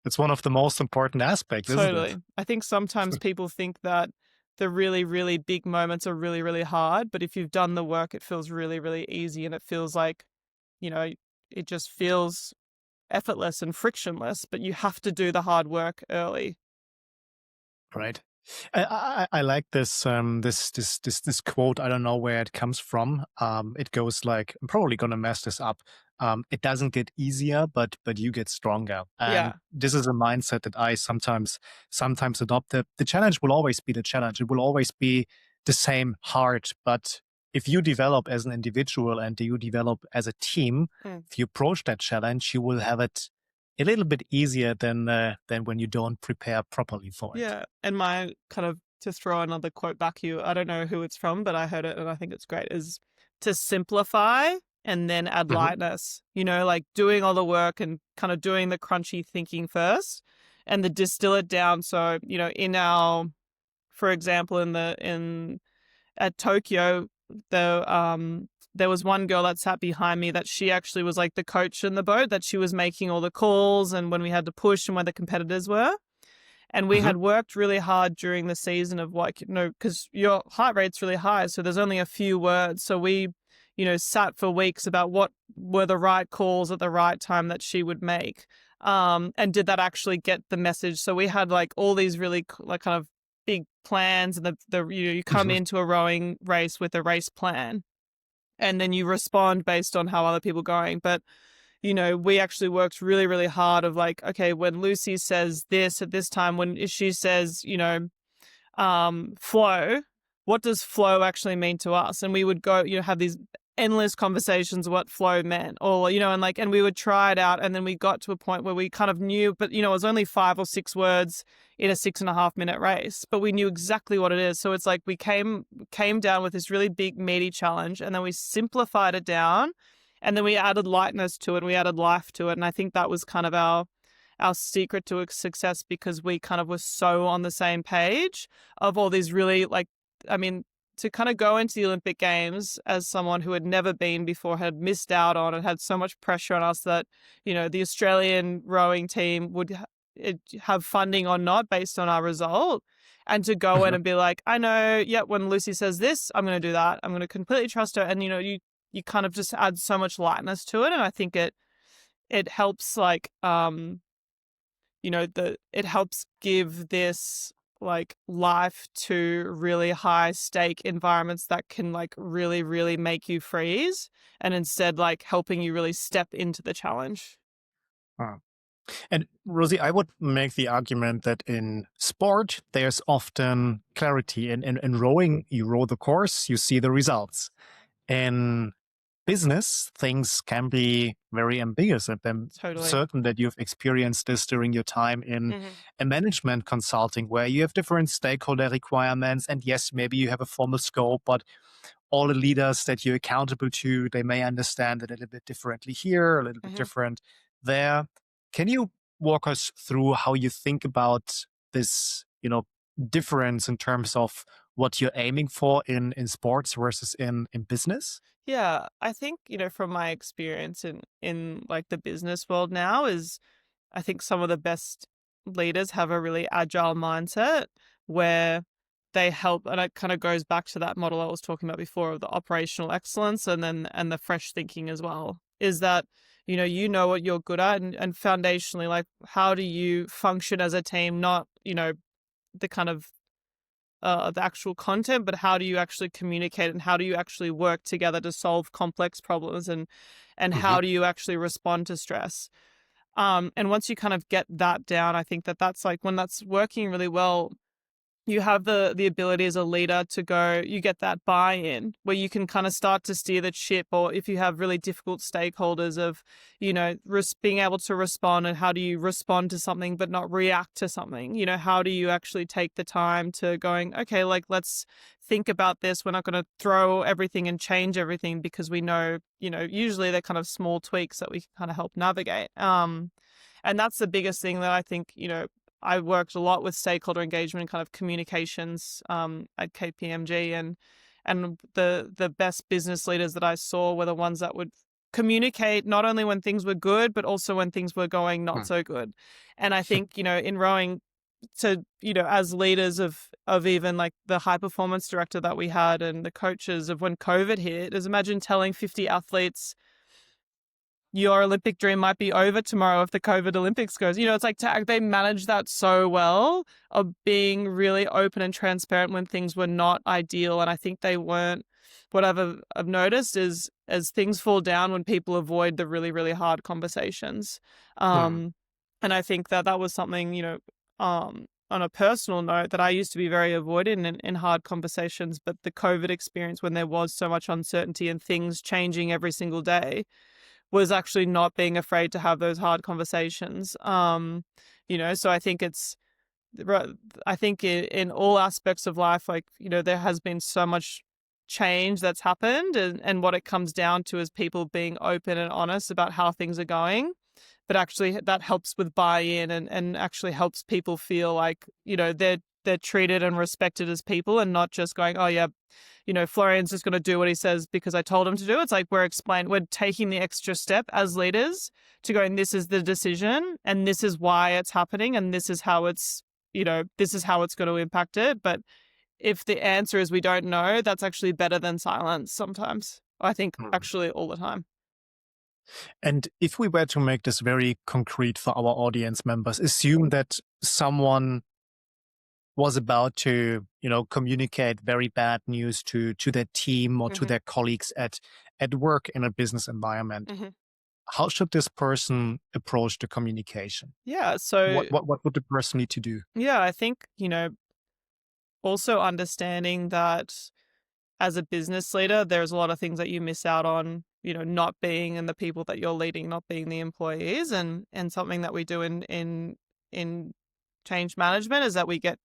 It's one of the most important aspects, Totally. isn't it? I think sometimes people think that the really, really big moments are really, really hard, but if you've done the work, it feels really, really easy, and it feels like, it just feels effortless and frictionless, but you have to do the hard work early. Right. I like this this quote. I don't know where it comes from. It goes like, I'm probably gonna mess this up. It doesn't get easier, but you get stronger. And Yeah. this is a mindset that I sometimes adopt. The challenge will always be the challenge. It will always be the same hard. But if you develop as an individual and you develop as a team, if you approach that challenge, you will have it a little bit easier than when you don't prepare properly for it. Yeah. And my kind of, to throw another quote back here, I don't know who it's from, but I heard it and I think it's great, is to simplify and then add lightness, like doing all the work and kind of doing the crunchy thinking first and then distill it down. So, for example, at Tokyo, there was one girl that sat behind me that she actually was like the coach in the boat, that she was making all the calls and when we had to push and where the competitors were. And we had worked really hard during the season of like, because your heart rate's really high. So there's only a few words. So we, sat for weeks about what were the right calls at the right time that she would make. And did that actually get the message? So we had like all these really like kind of big plans and you come into a rowing race with a race plan, and then you respond based on how other people are going. But we actually worked really, really hard of like, okay, when Lucy says this at this time, when she says, flow, what does flow actually mean to us? And we would go, have these endless conversations of what flow meant, or, and we would try it out. And then we got to a point where we kind of knew, but, it was only 5 or 6 words in a 6.5-minute race, but we knew exactly what it is. So it's like we came down with this really big, meaty challenge, and then we simplified it down, and then we added lightness to it, and we added life to it. And I think that was kind of our secret to success, because we kind of were so on the same page of all these really, to kind of go into the Olympic Games as someone who had never been before, had missed out on, and had so much pressure on us that, the Australian rowing team would have funding or not based on our result. And to go in and be like, I know, when Lucy says this, I'm going to do that. I'm going to completely trust her. And, you kind of just add so much lightness to it. And I think it helps it helps give this like life to really high stake environments that can like really, really make you freeze, and instead like helping you really step into the challenge. And Rosie, I would make the argument that in sport, there's often clarity. In rowing, you row the course, you see the results. In business, things can be very ambiguous. And I'm certain that you've experienced this during your time in a management consulting, where you have different stakeholder requirements. And yes, maybe you have a formal scope, but all the leaders that you're accountable to, they may understand it a little bit differently here, a little bit different there. Can you walk us through how you think about this, difference in terms of what you're aiming for in sports versus in business? Yeah, I think, from my experience in like the business world now, is I think some of the best leaders have a really agile mindset where they help, and it kind of goes back to that model I was talking about before of the operational excellence, and the fresh thinking as well, is that, what you're good at, and foundationally, like, how do you function as a team, not, the kind of the actual content, but how do you actually communicate, and how do you actually work together to solve complex problems, and how do you actually respond to stress? And once you kind of get that down, I think that's like, when that's working really well, you have the ability as a leader to go, you get that buy-in where you can kind of start to steer the ship, or if you have really difficult stakeholders of, being able to respond, and how do you respond to something but not react to something? How do you actually take the time to going, okay, like, let's think about this. We're not going to throw everything and change everything, because we know, usually they're kind of small tweaks that we can kind of help navigate. And that's the biggest thing that I think, I worked a lot with stakeholder engagement and kind of communications at 𝐘𝐵, and the best business leaders that I saw were the ones that would communicate not only when things were good, but also when things were going not so good. And I think, in rowing, to, as leaders of even like the high performance director that we had, and the coaches, of when COVID hit, is imagine telling 50 athletes, your Olympic dream might be over tomorrow if the COVID Olympics goes. It's like, they managed that so well, of being really open and transparent when things were not ideal. And I think they weren't. What I've noticed is, as things fall down, when people avoid the really, really hard conversations. And I think that was something, on a personal note, that I used to be very avoidant in hard conversations. But the COVID experience, when there was so much uncertainty and things changing every single day, was actually not being afraid to have those hard conversations. So I think in all aspects of life, like, there has been so much change that's happened, and what it comes down to is people being open and honest about how things are going. But actually that helps with buy-in, and actually helps people feel like, they're treated and respected as people, and not just going, oh yeah, Florian's just going to do what he says because I told him to do. It's like, we're taking the extra step as leaders to going, this is the decision, and this is why it's happening, and this is how it's going to impact it. But if the answer is we don't know, that's actually better than silence sometimes. I think actually all the time. And if we were to make this very concrete for our audience members, assume that someone was about to, communicate very bad news to their team or to their colleagues at work in a business environment. Hmm. How should this person approach the communication? Yeah. So, What would the person need to do? yeah, I think, also understanding that as a business leader, there's a lot of things that you miss out on, not being in the people that you're leading, not being the employees. And something that we do in change management is that we get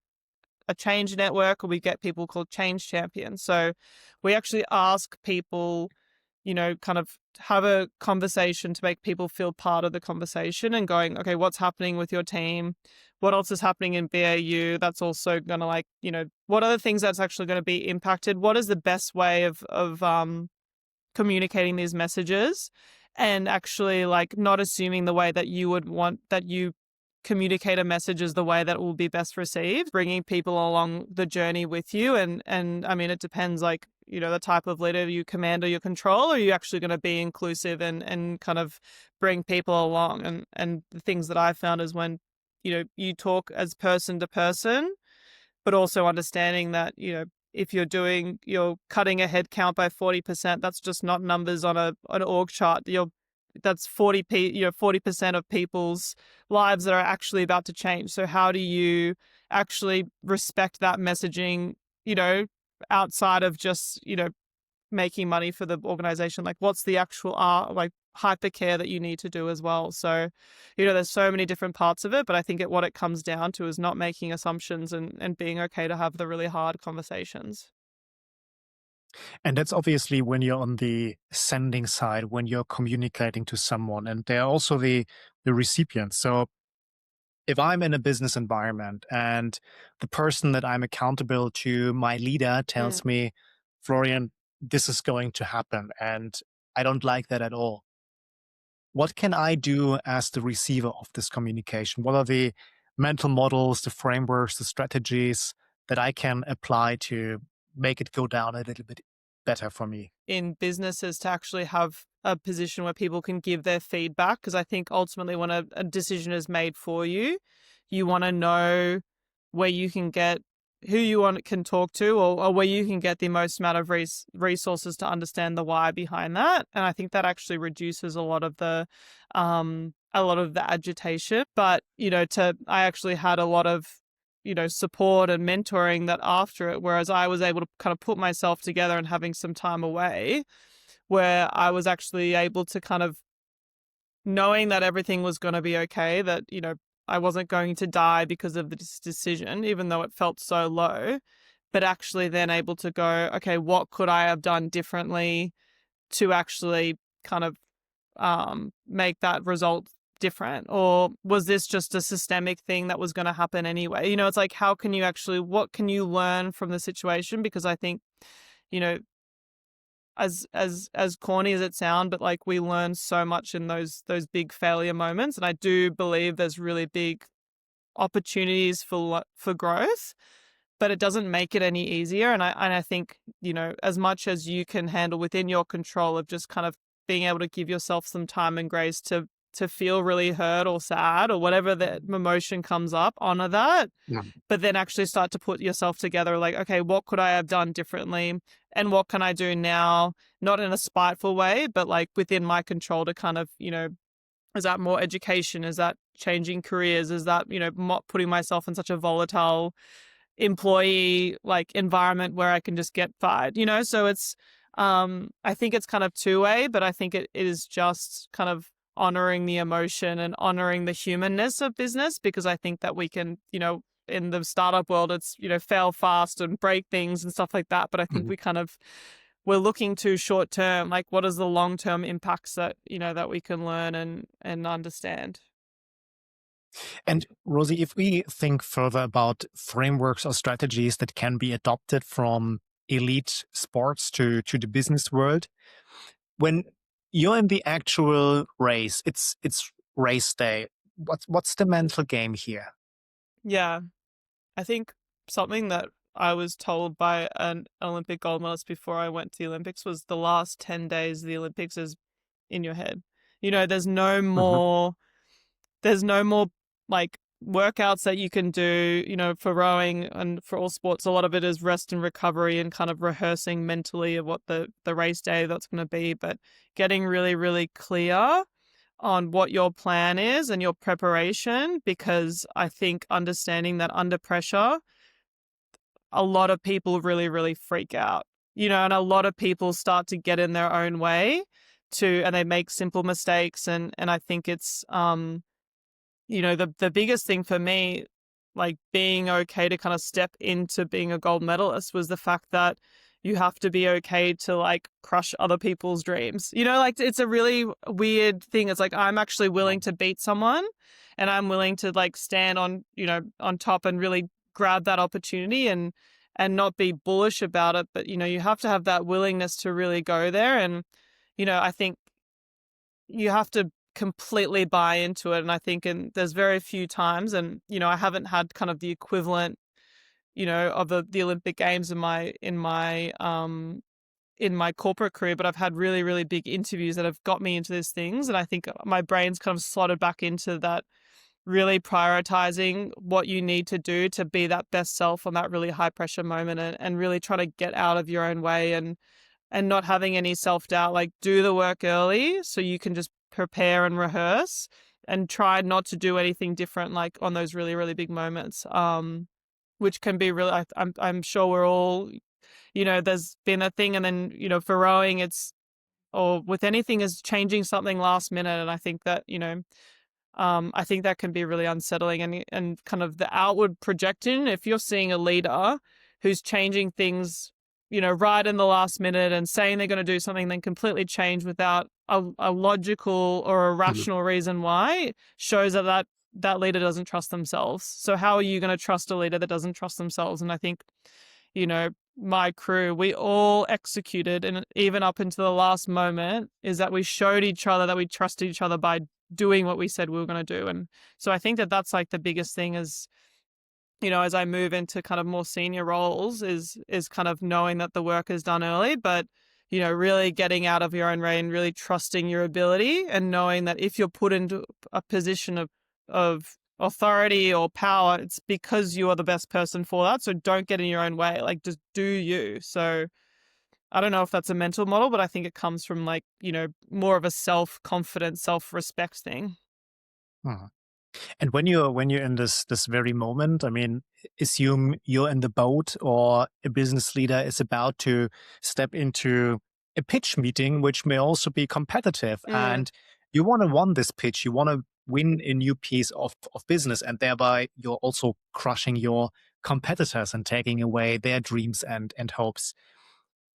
a change network, or we get people called change champions. So we actually ask people, kind of have a conversation to make people feel part of the conversation and going, okay, what's happening with your team? What else is happening in BAU? That's also going to what are the things that's actually going to be impacted? What is the best way of communicating these messages, and actually not assuming the way that you would want that you communicate a message is the way that will be best received, bringing people along the journey with you. And I mean, it depends, the type of leader you command or you control, or are you actually going to be inclusive and kind of bring people along. And the things that I found is when, you talk as person to person, but also understanding that, if you're cutting a head count by 40%, that's just not numbers on an org chart. That's 40% of people's lives that are actually about to change. So how do you actually respect that messaging, outside of just, making money for the organization? Like, what's the actual hypercare that you need to do as well? So, there's so many different parts of it, but I think what it comes down to is not making assumptions and being okay to have the really hard conversations. And that's obviously when you're on the sending side, when you're communicating to someone, and they're also the recipient. So if I'm in a business environment and the person that I'm accountable to, my leader, Mm. tells me, Florian, this is going to happen, and I don't like that at all. What can I do as the receiver of this communication? What are the mental models, the frameworks, the strategies that I can apply to make it go down a little bit better for me? In businesses, to actually have a position where people can give their feedback, because I think ultimately when a decision is made for you, you want to know where you can get who can talk to, or where you can get the most amount of resources to understand the why behind that. And I think that actually reduces a lot of the agitation. But I actually had a lot of support and mentoring that after it, whereas I was able to kind of put myself together and having some time away, where I was actually able to kind of, knowing that everything was going to be okay, that, I wasn't going to die because of this decision, even though it felt so low, but actually then able to go, okay, what could I have done differently to actually kind of make that result different? Or was this just a systemic thing that was going to happen anyway? It's like, what can you learn from the situation? Because I think, you know, as corny as it sounds, but we learn so much in those big failure moments. And I do believe there's really big opportunities for growth, but it doesn't make it any easier. And I think, as much as you can handle within your control of just kind of being able to give yourself some time and grace to feel really hurt or sad or whatever the emotion comes up, honor that, Yeah. but then actually start to put yourself together, like, okay, what could I have done differently? And what can I do now? Not in a spiteful way, but within my control to kind of, is that more education? Is that changing careers? Is that, not putting myself in such a volatile employee environment where I can just get fired, So it's, I think it's kind of two-way, but I think it is just kind of honoring the emotion and honoring the humanness of business, because I think that we can, in the startup world, it's, fail fast and break things and stuff like that. But I think Mhm. we're looking to short term, what is the long term impacts that, that we can learn and understand. And Rosie, if we think further about frameworks or strategies that can be adopted from elite sports to the business world, when you're in the actual race, it's race day. What's the mental game here? Yeah. I think something that I was told by an Olympic gold medalist before I went to the Olympics was the last 10 days of the Olympics is in your head. There's no Mhm. more, there's no more workouts that you can do, for rowing and for all sports, a lot of it is rest and recovery and kind of rehearsing mentally of what the race day that's going to be, but getting really, really clear on what your plan is and your preparation, because I think understanding that under pressure, a lot of people really, really freak out, and a lot of people start to get in their own way and they make simple mistakes. And I think it's, the biggest thing for me, like being okay to kind of step into being a gold medalist, was the fact that you have to be okay to like crush other people's dreams. Like it's a really weird thing. It's like, I'm actually willing to beat someone, and I'm willing to like stand on, on top and really grab that opportunity and not be bullish about it. But, you have to have that willingness to really go there. And, I think you have to completely buy into it. And I think there's very few times, and, I haven't had kind of the equivalent, of the Olympic Games in my corporate career, but I've had really, really big interviews that have got me into these things. And I think my brain's kind of slotted back into that, really prioritizing what you need to do to be that best self on that really high pressure moment, and really trying to get out of your own way and not having any self-doubt. Like, do the work early so you can just prepare and rehearse, and try not to do anything different, like on those really, really big moments, which can be really, I'm sure we're all, there's been a thing. And then, for rowing, or with anything, is changing something last minute. And I think that, I think that can be really unsettling, and kind of the outward projection. If you're seeing a leader who's changing things, right in the last minute and saying they're going to do something, then completely change without a logical or a rational reason why, shows that leader doesn't trust themselves. So how are you going to trust a leader that doesn't trust themselves? And I think, my crew, we all executed, and even up into the last moment, is that we showed each other that we trusted each other by doing what we said we were going to do. And so I think that that's like the biggest thing is, as I move into kind of more senior roles, is kind of knowing that the work is done early, but, really getting out of your own way and really trusting your ability, and knowing that if you're put into a position of authority or power, it's because you are the best person for that. So don't get in your own way, like just do you. So I don't know if that's a mental model, but I think it comes from like, more of a self-confidence, self-respect thing. Hmm. And when you're in this very moment, I mean, assume you're in the boat, or a business leader is about to step into a pitch meeting, which may also be competitive, Mm. and you want to win this pitch, you want to win a new piece of business, and thereby you're also crushing your competitors and taking away their dreams and hopes.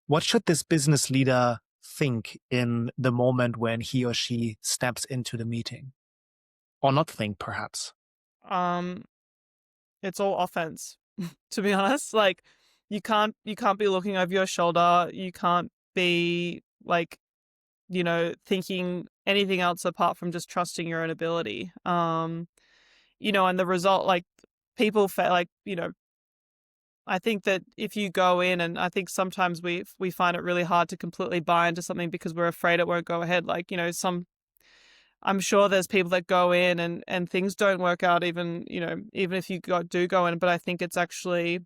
What should this business leader think in the moment when he or she steps into the meeting? Or not think, perhaps? Um, it's all offense, to be honest. Like you can't be looking over your shoulder. You can't be like, thinking anything else apart from just trusting your own ability. And the result, like people like, I think that if you go in, and I think sometimes we find it really hard to completely buy into something because we're afraid it won't go ahead. Like, I'm sure there's people that go in and things don't work out, even, even if you do go in, but I think it's actually,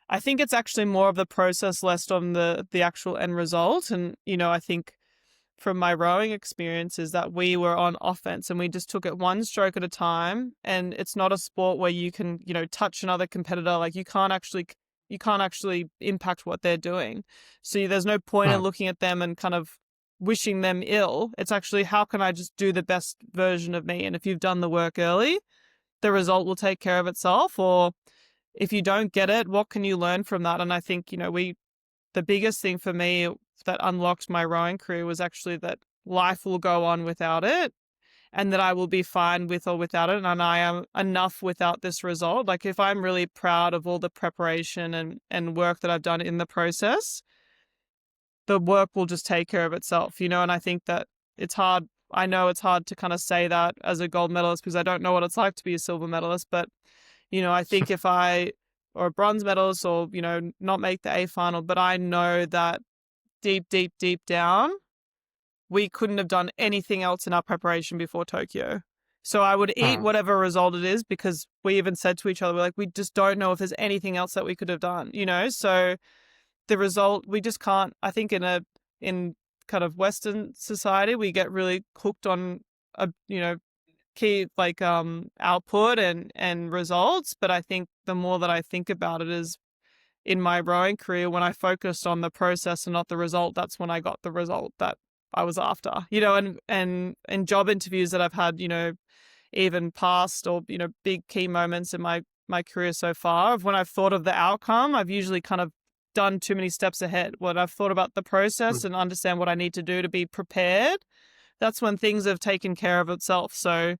I think it's actually more of the process, less on the actual end result. And, I think from my rowing experience is that we were on offense and we just took it one stroke at a time. And it's not a sport where you can, touch another competitor. Like you can't actually impact what they're doing. So there's no point in looking at them and kind of wishing them ill. It's actually, how can I just do the best version of me? And if you've done the work early, the result will take care of itself. Or if you don't get it, what can you learn from that? And I think, the biggest thing for me that unlocked my rowing career was actually that life will go on without it, and that I will be fine with or without it. And I am enough without this result. Like if I'm really proud of all the preparation and work that I've done in the process, the work will just take care of itself, and I think that it's hard. I know it's hard to kind of say that as a gold medalist because I don't know what it's like to be a silver medalist. But, I think if or a bronze medalist, or, not make the A final, but I know that deep, deep, deep down, we couldn't have done anything else in our preparation before Tokyo. So I would eat Mm. whatever result it is, because we even said to each other, we're like, we just don't know if there's anything else that we could have done, So the result, we just can't. I think in kind of Western society, we get really hooked on a key output and results. But I think the more that I think about it is, in my rowing career, when I focused on the process and not the result, that's when I got the result that I was after. And job interviews that I've had, even past or big key moments in my career so far, of when I've thought of the outcome, I've usually kind of done too many steps ahead. When I've thought about the process and understand what I need to do to be prepared, that's when things have taken care of itself. So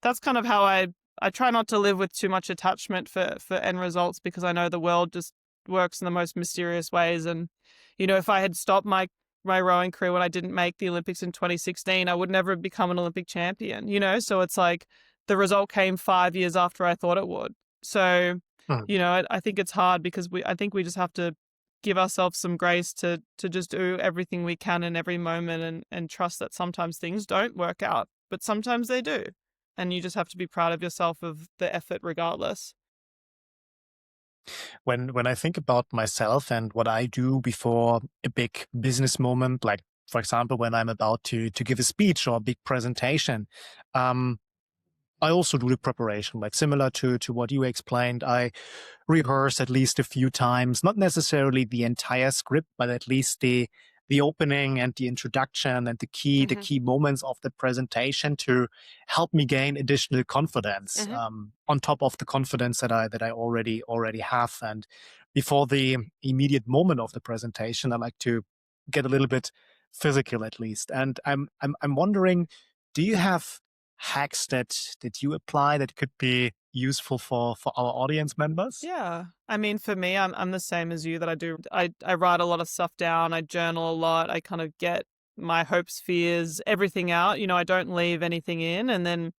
that's kind of how I try not to live with too much attachment for end results, because I know the world just works in the most mysterious ways. And if I had stopped my rowing career when I didn't make the Olympics in 2016, I would never have become an Olympic champion. So it's like the result came 5 years after I thought it would. So Mm. I think it's hard, because I think we just have to give ourselves some grace to just do everything we can in every moment, and trust that sometimes things don't work out, but sometimes they do. And you just have to be proud of yourself of the effort regardless. When I think about myself and what I do before a big business moment, like for example, when I'm about to give a speech or a big presentation, um, I also do the preparation, like similar to what you explained. I rehearse at least a few times, not necessarily the entire script, but at least the opening and the introduction and the key moments of the presentation to help me gain additional confidence on top of the confidence that I already have. And before the immediate moment of the presentation, I like to get a little bit physical at least. And I'm wondering, do you have hacks that you apply that could be useful for our audience members? Yeah. I mean, for me, I'm the same as you, that I write a lot of stuff down. I journal a lot. I kind of get my hopes, fears, everything out. I don't leave anything in. And then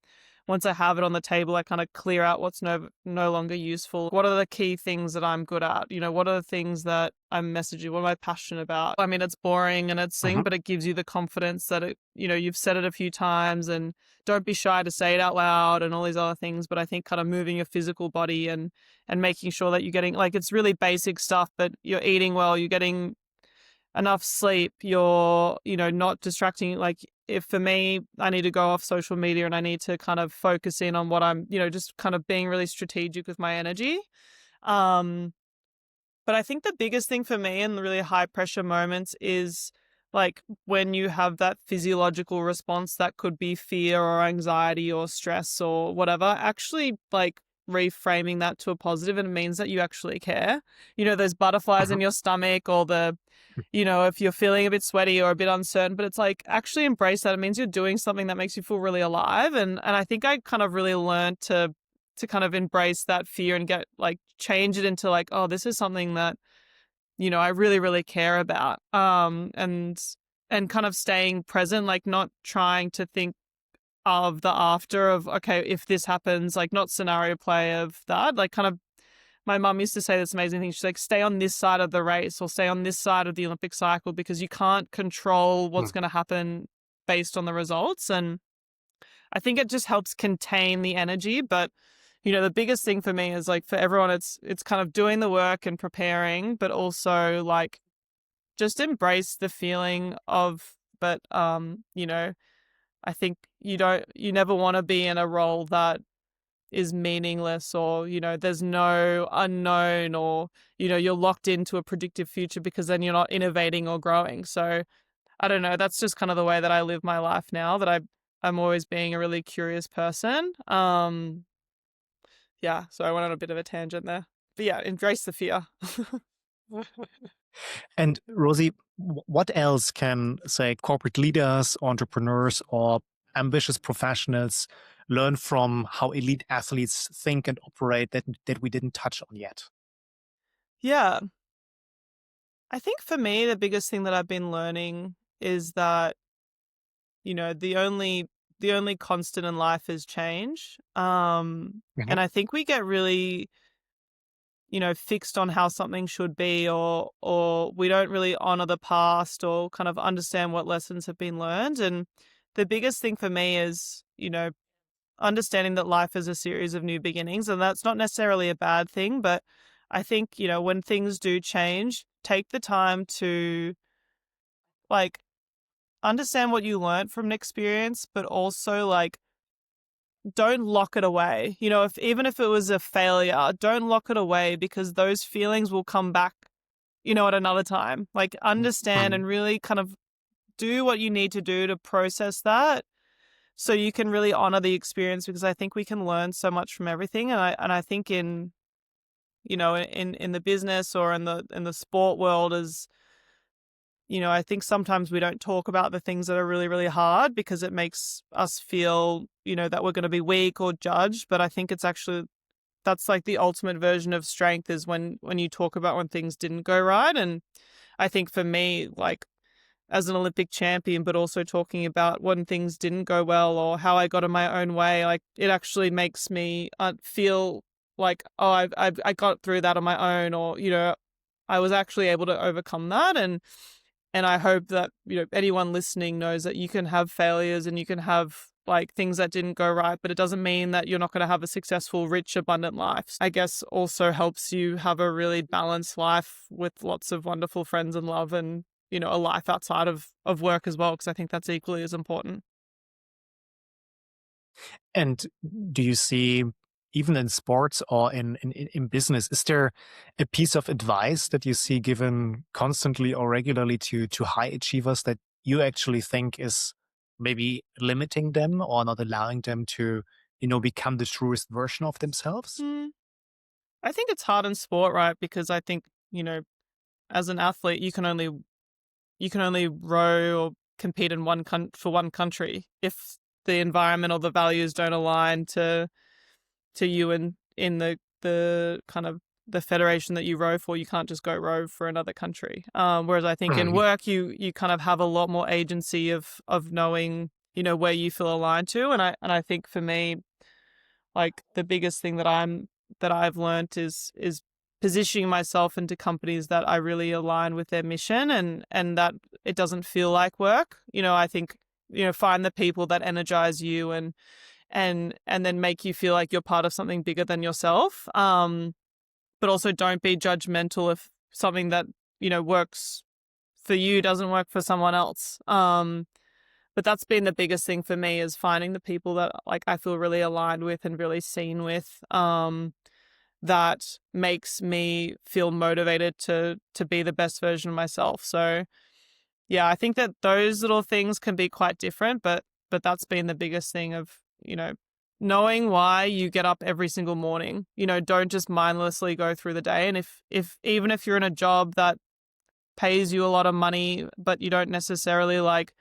once I have it on the table, I kind of clear out what's no longer useful. What are the key things that I'm good at? What are the things that I'm messaging? What am I passionate about? I mean, it's boring and it's thing, Mhm. but it gives you the confidence that you've said it a few times, and don't be shy to say it out loud and all these other things. But I think kind of moving your physical body and making sure that you're getting, like, it's really basic stuff, but you're eating well, you're getting enough sleep, you're, not distracting. Like, if for me, I need to go off social media and I need to kind of focus in on what I'm, just kind of being really strategic with my energy. Um, but I think the biggest thing for me in the really high pressure moments is, like, when you have that physiological response that could be fear or anxiety or stress or whatever, actually, like, reframing that to a positive, and it means that you actually care. Those butterflies in Mhm. your stomach, or if you're feeling a bit sweaty or a bit uncertain, but it's like, actually embrace that. It means you're doing something that makes you feel really alive. And I think I kind of really learned to kind of embrace that fear and change it into, like, oh, this is something that, I really, really care about. And kind of staying present, like not trying to think of the after of, okay, if this happens, like not scenario play of that, like kind of, my mum used to say this amazing thing. She's like, stay on this side of the race or stay on this side of the Olympic cycle, because you can't control what's Mm. going to happen based on the results. And I think it just helps contain the energy. But, the biggest thing for me is, like, for everyone, it's kind of doing the work and preparing, but also, like, just embrace the feeling of, but, I think you never want to be in a role that is meaningless, or there's no unknown, or you're locked into a predictive future, because then you're not innovating or growing. So I don't know, that's just kind of the way that I live my life now, that I'm always being a really curious person. Yeah, so I went on a bit of a tangent there, but yeah, embrace the fear. And Rosie, what else can, say, corporate leaders, entrepreneurs, or ambitious professionals learn from how elite athletes think and operate that we didn't touch on yet? Yeah, I think for me the biggest thing that I've been learning is that, the only constant in life is change. And Mhm. I think we get really, fixed on how something should be, or we don't really honor the past or kind of understand what lessons have been learned. And the biggest thing for me is, understanding that life is a series of new beginnings, and that's not necessarily a bad thing. But I think, when things do change, take the time to like understand what you learned from an experience, but also like don't lock it away. Even if it was a failure, don't lock it away, because those feelings will come back, at another time. Like, understand and really kind of do what you need to do to process that, so you can really honor the experience, because I think we can learn so much from everything. And I think in the business or in the sport world, I think sometimes we don't talk about the things that are really, really hard, because it makes us feel, that we're going to be weak or judged. But I think that's like the ultimate version of strength, is when you talk about when things didn't go right. And I think for me, like, as an Olympic champion, but also talking about when things didn't go well or how I got in my own way, like, it actually makes me feel like, oh, I got through that on my own, or, I was actually able to overcome that. And I hope that, anyone listening knows that you can have failures and you can have like things that didn't go right, but it doesn't mean that you're not going to have a successful, rich, abundant life. I guess also helps you have a really balanced life with lots of wonderful friends and love, and, a life outside of work as well, because I think that's equally as important. And do you see, even in sports or in business, is there a piece of advice that you see given constantly or regularly to high achievers that you actually think is maybe limiting them or not allowing them to, become the truest version of themselves? I think it's hard in sport, right? Because I think, as an athlete, you can only row or compete in for one country. If the environment or the values don't align to you and in the kind of the federation that you row for, you can't just go row for another country. Whereas I think in work, you kind of have a lot more agency of knowing, where you feel aligned to. And I think for me, like, the biggest thing that I've learned is positioning myself into companies that I really align with their mission, and that it doesn't feel like work. I think, find the people that energize you and then make you feel like you're part of something bigger than yourself. But also don't be judgmental if something that, works for you doesn't work for someone else. But that's been the biggest thing for me, is finding the people that, like, I feel really aligned with and really seen with, that makes me feel motivated to be the best version of myself. So yeah, I think that those little things can be quite different, but that's been the biggest thing of, knowing why you get up every single morning. Don't just mindlessly go through the day. And if even if you're in a job that pays you a lot of money, but you don't necessarily like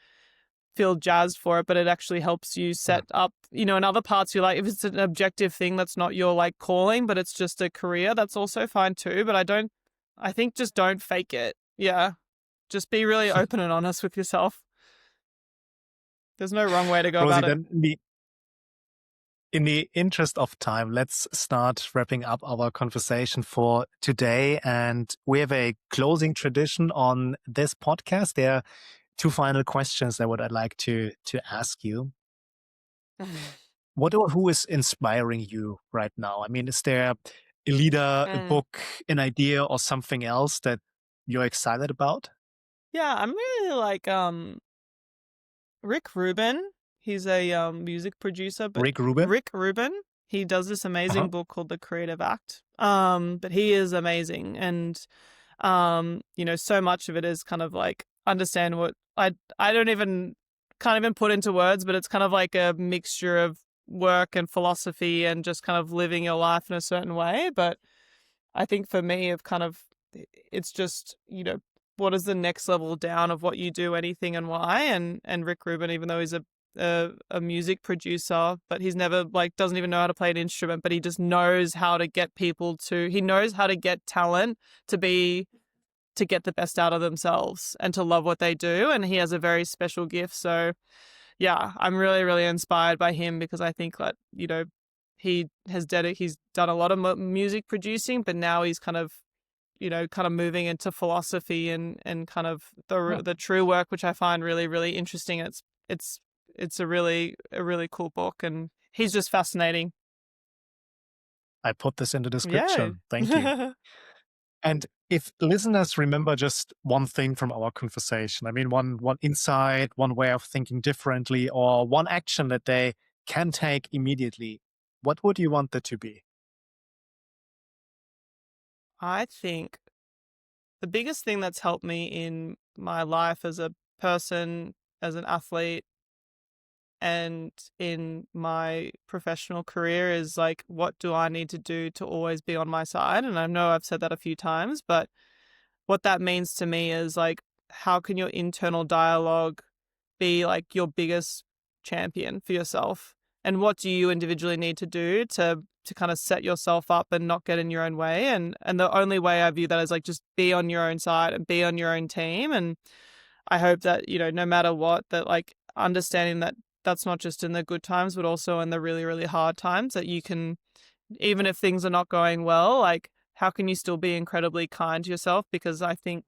feel jazzed for it, but it actually helps you set up, in other parts, you're like, if it's an objective thing that's not your like calling, but it's just a career, that's also fine too. But I think just don't fake it. Yeah. Just be really open and honest with yourself. There's no wrong way to go Rosie, about it. then in the interest of time, let's start wrapping up our conversation for today. And we have a closing tradition on this podcast. There are two final questions that I'd like to ask you. Who is inspiring you right now? I mean, is there a leader, a book, an idea, or something else that you're excited about? Yeah, I'm really like Rick Rubin. He's a music producer, but Rick Rubin? Rick Rubin. He does this amazing book called The Creative Act. But he is amazing, and so much of it is kind of like understand what I don't even can't even put into words, but it's kind of like a mixture of work and philosophy and just kind of living your life in a certain way. But I think for me, it's just, what is the next level down of what you do, anything, and why. And Rick Rubin, even though he's a music producer, but he's never doesn't even know how to play an instrument, but he just knows how to get he knows how to get talent to get the best out of themselves and to love what they do. And he has a very special gift. So yeah, I'm really, really inspired by him, because I think that, he's done a lot of music producing, but now he's kind of moving into philosophy and kind of the true work, which I find really, really interesting. It's a really cool book, and he's just fascinating. I put this in the Yeah. description. Thank you. And if listeners remember just one thing from our conversation, I mean, one insight, one way of thinking differently, or one action that they can take immediately, what would you want that to be? I think the biggest thing that's helped me in my life as a person, as an athlete, and in my professional career is like, what do I need to do to always be on my side? And I know I've said that a few times, but what that means to me is like, how can your internal dialogue be like your biggest champion for yourself? And what do you individually need to do to kind of set yourself up and not get in your own way? And the only way I view that is like just be on your own side and be on your own team. And I hope that, no matter what, that like understanding that that's not just in the good times, but also in the really, really hard times, that you can, even if things are not going well, like how can you still be incredibly kind to yourself? Because I think,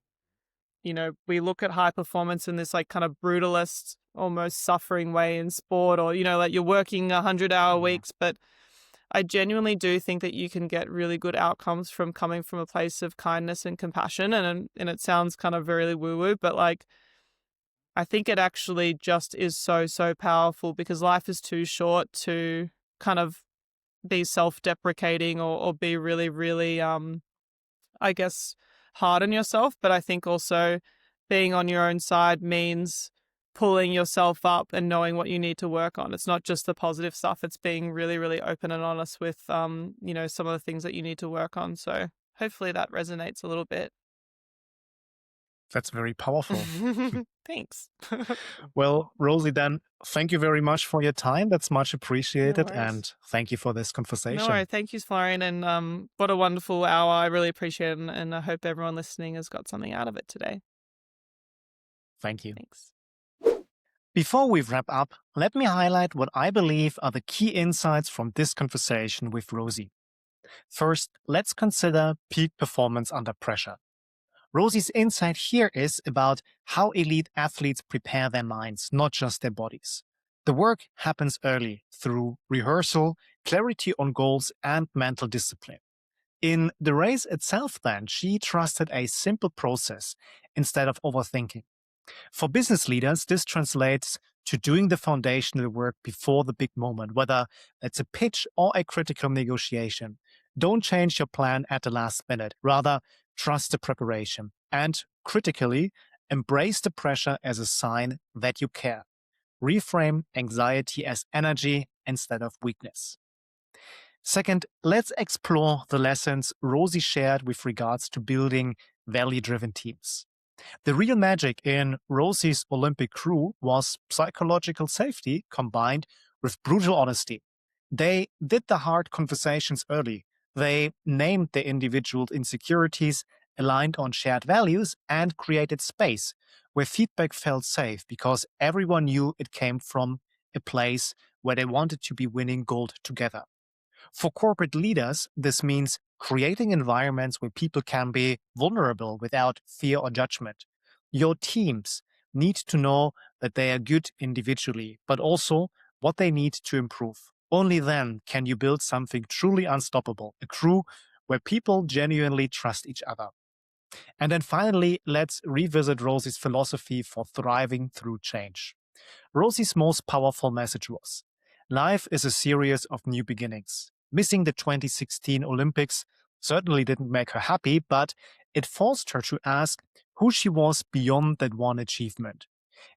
we look at high performance in this like kind of brutalist, almost suffering way in sport, or, like you're working 100-hour weeks, but I genuinely do think that you can get really good outcomes from coming from a place of kindness and compassion. And it sounds kind of very woo-woo, but like, I think it actually just is so, so powerful because life is too short to kind of be self-deprecating or be really, really, I guess, hard on yourself. But I think also being on your own side means pulling yourself up and knowing what you need to work on. It's not just the positive stuff. It's being really, really open and honest with, some of the things that you need to work on. So hopefully that resonates a little bit. That's very powerful. Thanks. Well, Rosie, then thank you very much for your time. That's much appreciated. worries. And thank you for this No conversation. worries. Thank you, Florian. And what a wonderful hour. I really appreciate it. And I hope everyone listening has got something out of it today. Thank you. Thanks. Before we wrap up, let me highlight what I believe are the key insights from this conversation with Rosie. First, let's consider peak performance under pressure. Rosie's insight here is about how elite athletes prepare their minds, not just their bodies. The work happens early through rehearsal, clarity on goals, and mental discipline. In the race itself, then, she trusted a simple process instead of overthinking. For business leaders, this translates to doing the foundational work before the big moment, whether it's a pitch or a critical negotiation. Don't change your plan at the last minute. Rather, trust the preparation. And critically, embrace the pressure as a sign that you care. Reframe anxiety as energy instead of weakness. Second, let's explore the lessons Rosie shared with regards to building value-driven teams. The real magic in Rosie's Olympic crew was psychological safety combined with brutal honesty. They did the hard conversations early. They named their individual insecurities, aligned on shared values, and created space where feedback felt safe because everyone knew it came from a place where they wanted to be winning gold together. For corporate leaders, this means creating environments where people can be vulnerable without fear or judgment. Your teams need to know that they are good individually, but also what they need to improve. Only then can you build something truly unstoppable, a crew where people genuinely trust each other. And then finally, let's revisit Rosie's philosophy for thriving through change. Rosie's most powerful message was, life is a series of new beginnings. Missing the 2016 Olympics certainly didn't make her happy, but it forced her to ask who she was beyond that one achievement.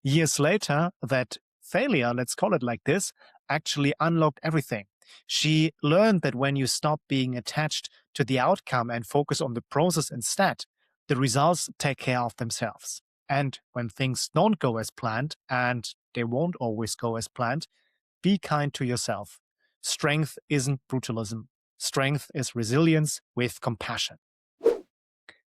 Years later, that failure, let's call it like this, actually unlocked everything. She learned that when you stop being attached to the outcome and focus on the process instead, the results take care of themselves. And when things don't go as planned, and they won't always go as planned, be kind to yourself. Strength isn't brutalism. Strength is resilience with compassion.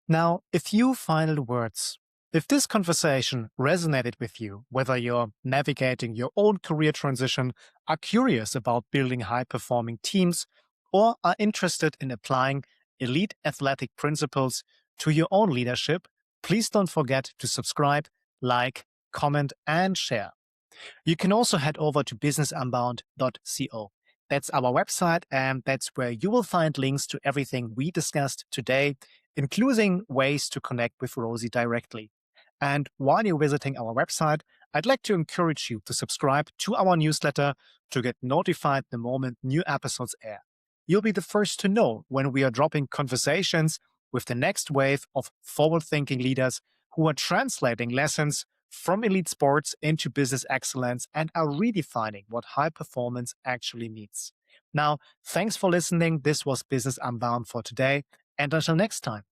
Now, a few final words. If this conversation resonated with you, whether you're navigating your own career transition, are curious about building high-performing teams, or are interested in applying elite athletic principles to your own leadership, please don't forget to subscribe, like, comment, and share. You can also head over to businessunbound.co. That's our website, and that's where you will find links to everything we discussed today, including ways to connect with Rosie directly. And while you're visiting our website, I'd like to encourage you to subscribe to our newsletter to get notified the moment new episodes air. You'll be the first to know when we are dropping conversations with the next wave of forward-thinking leaders who are translating lessons from elite sports into business excellence and are redefining what high performance actually means. Now, thanks for listening. This was Business Unbound for today, and until next time.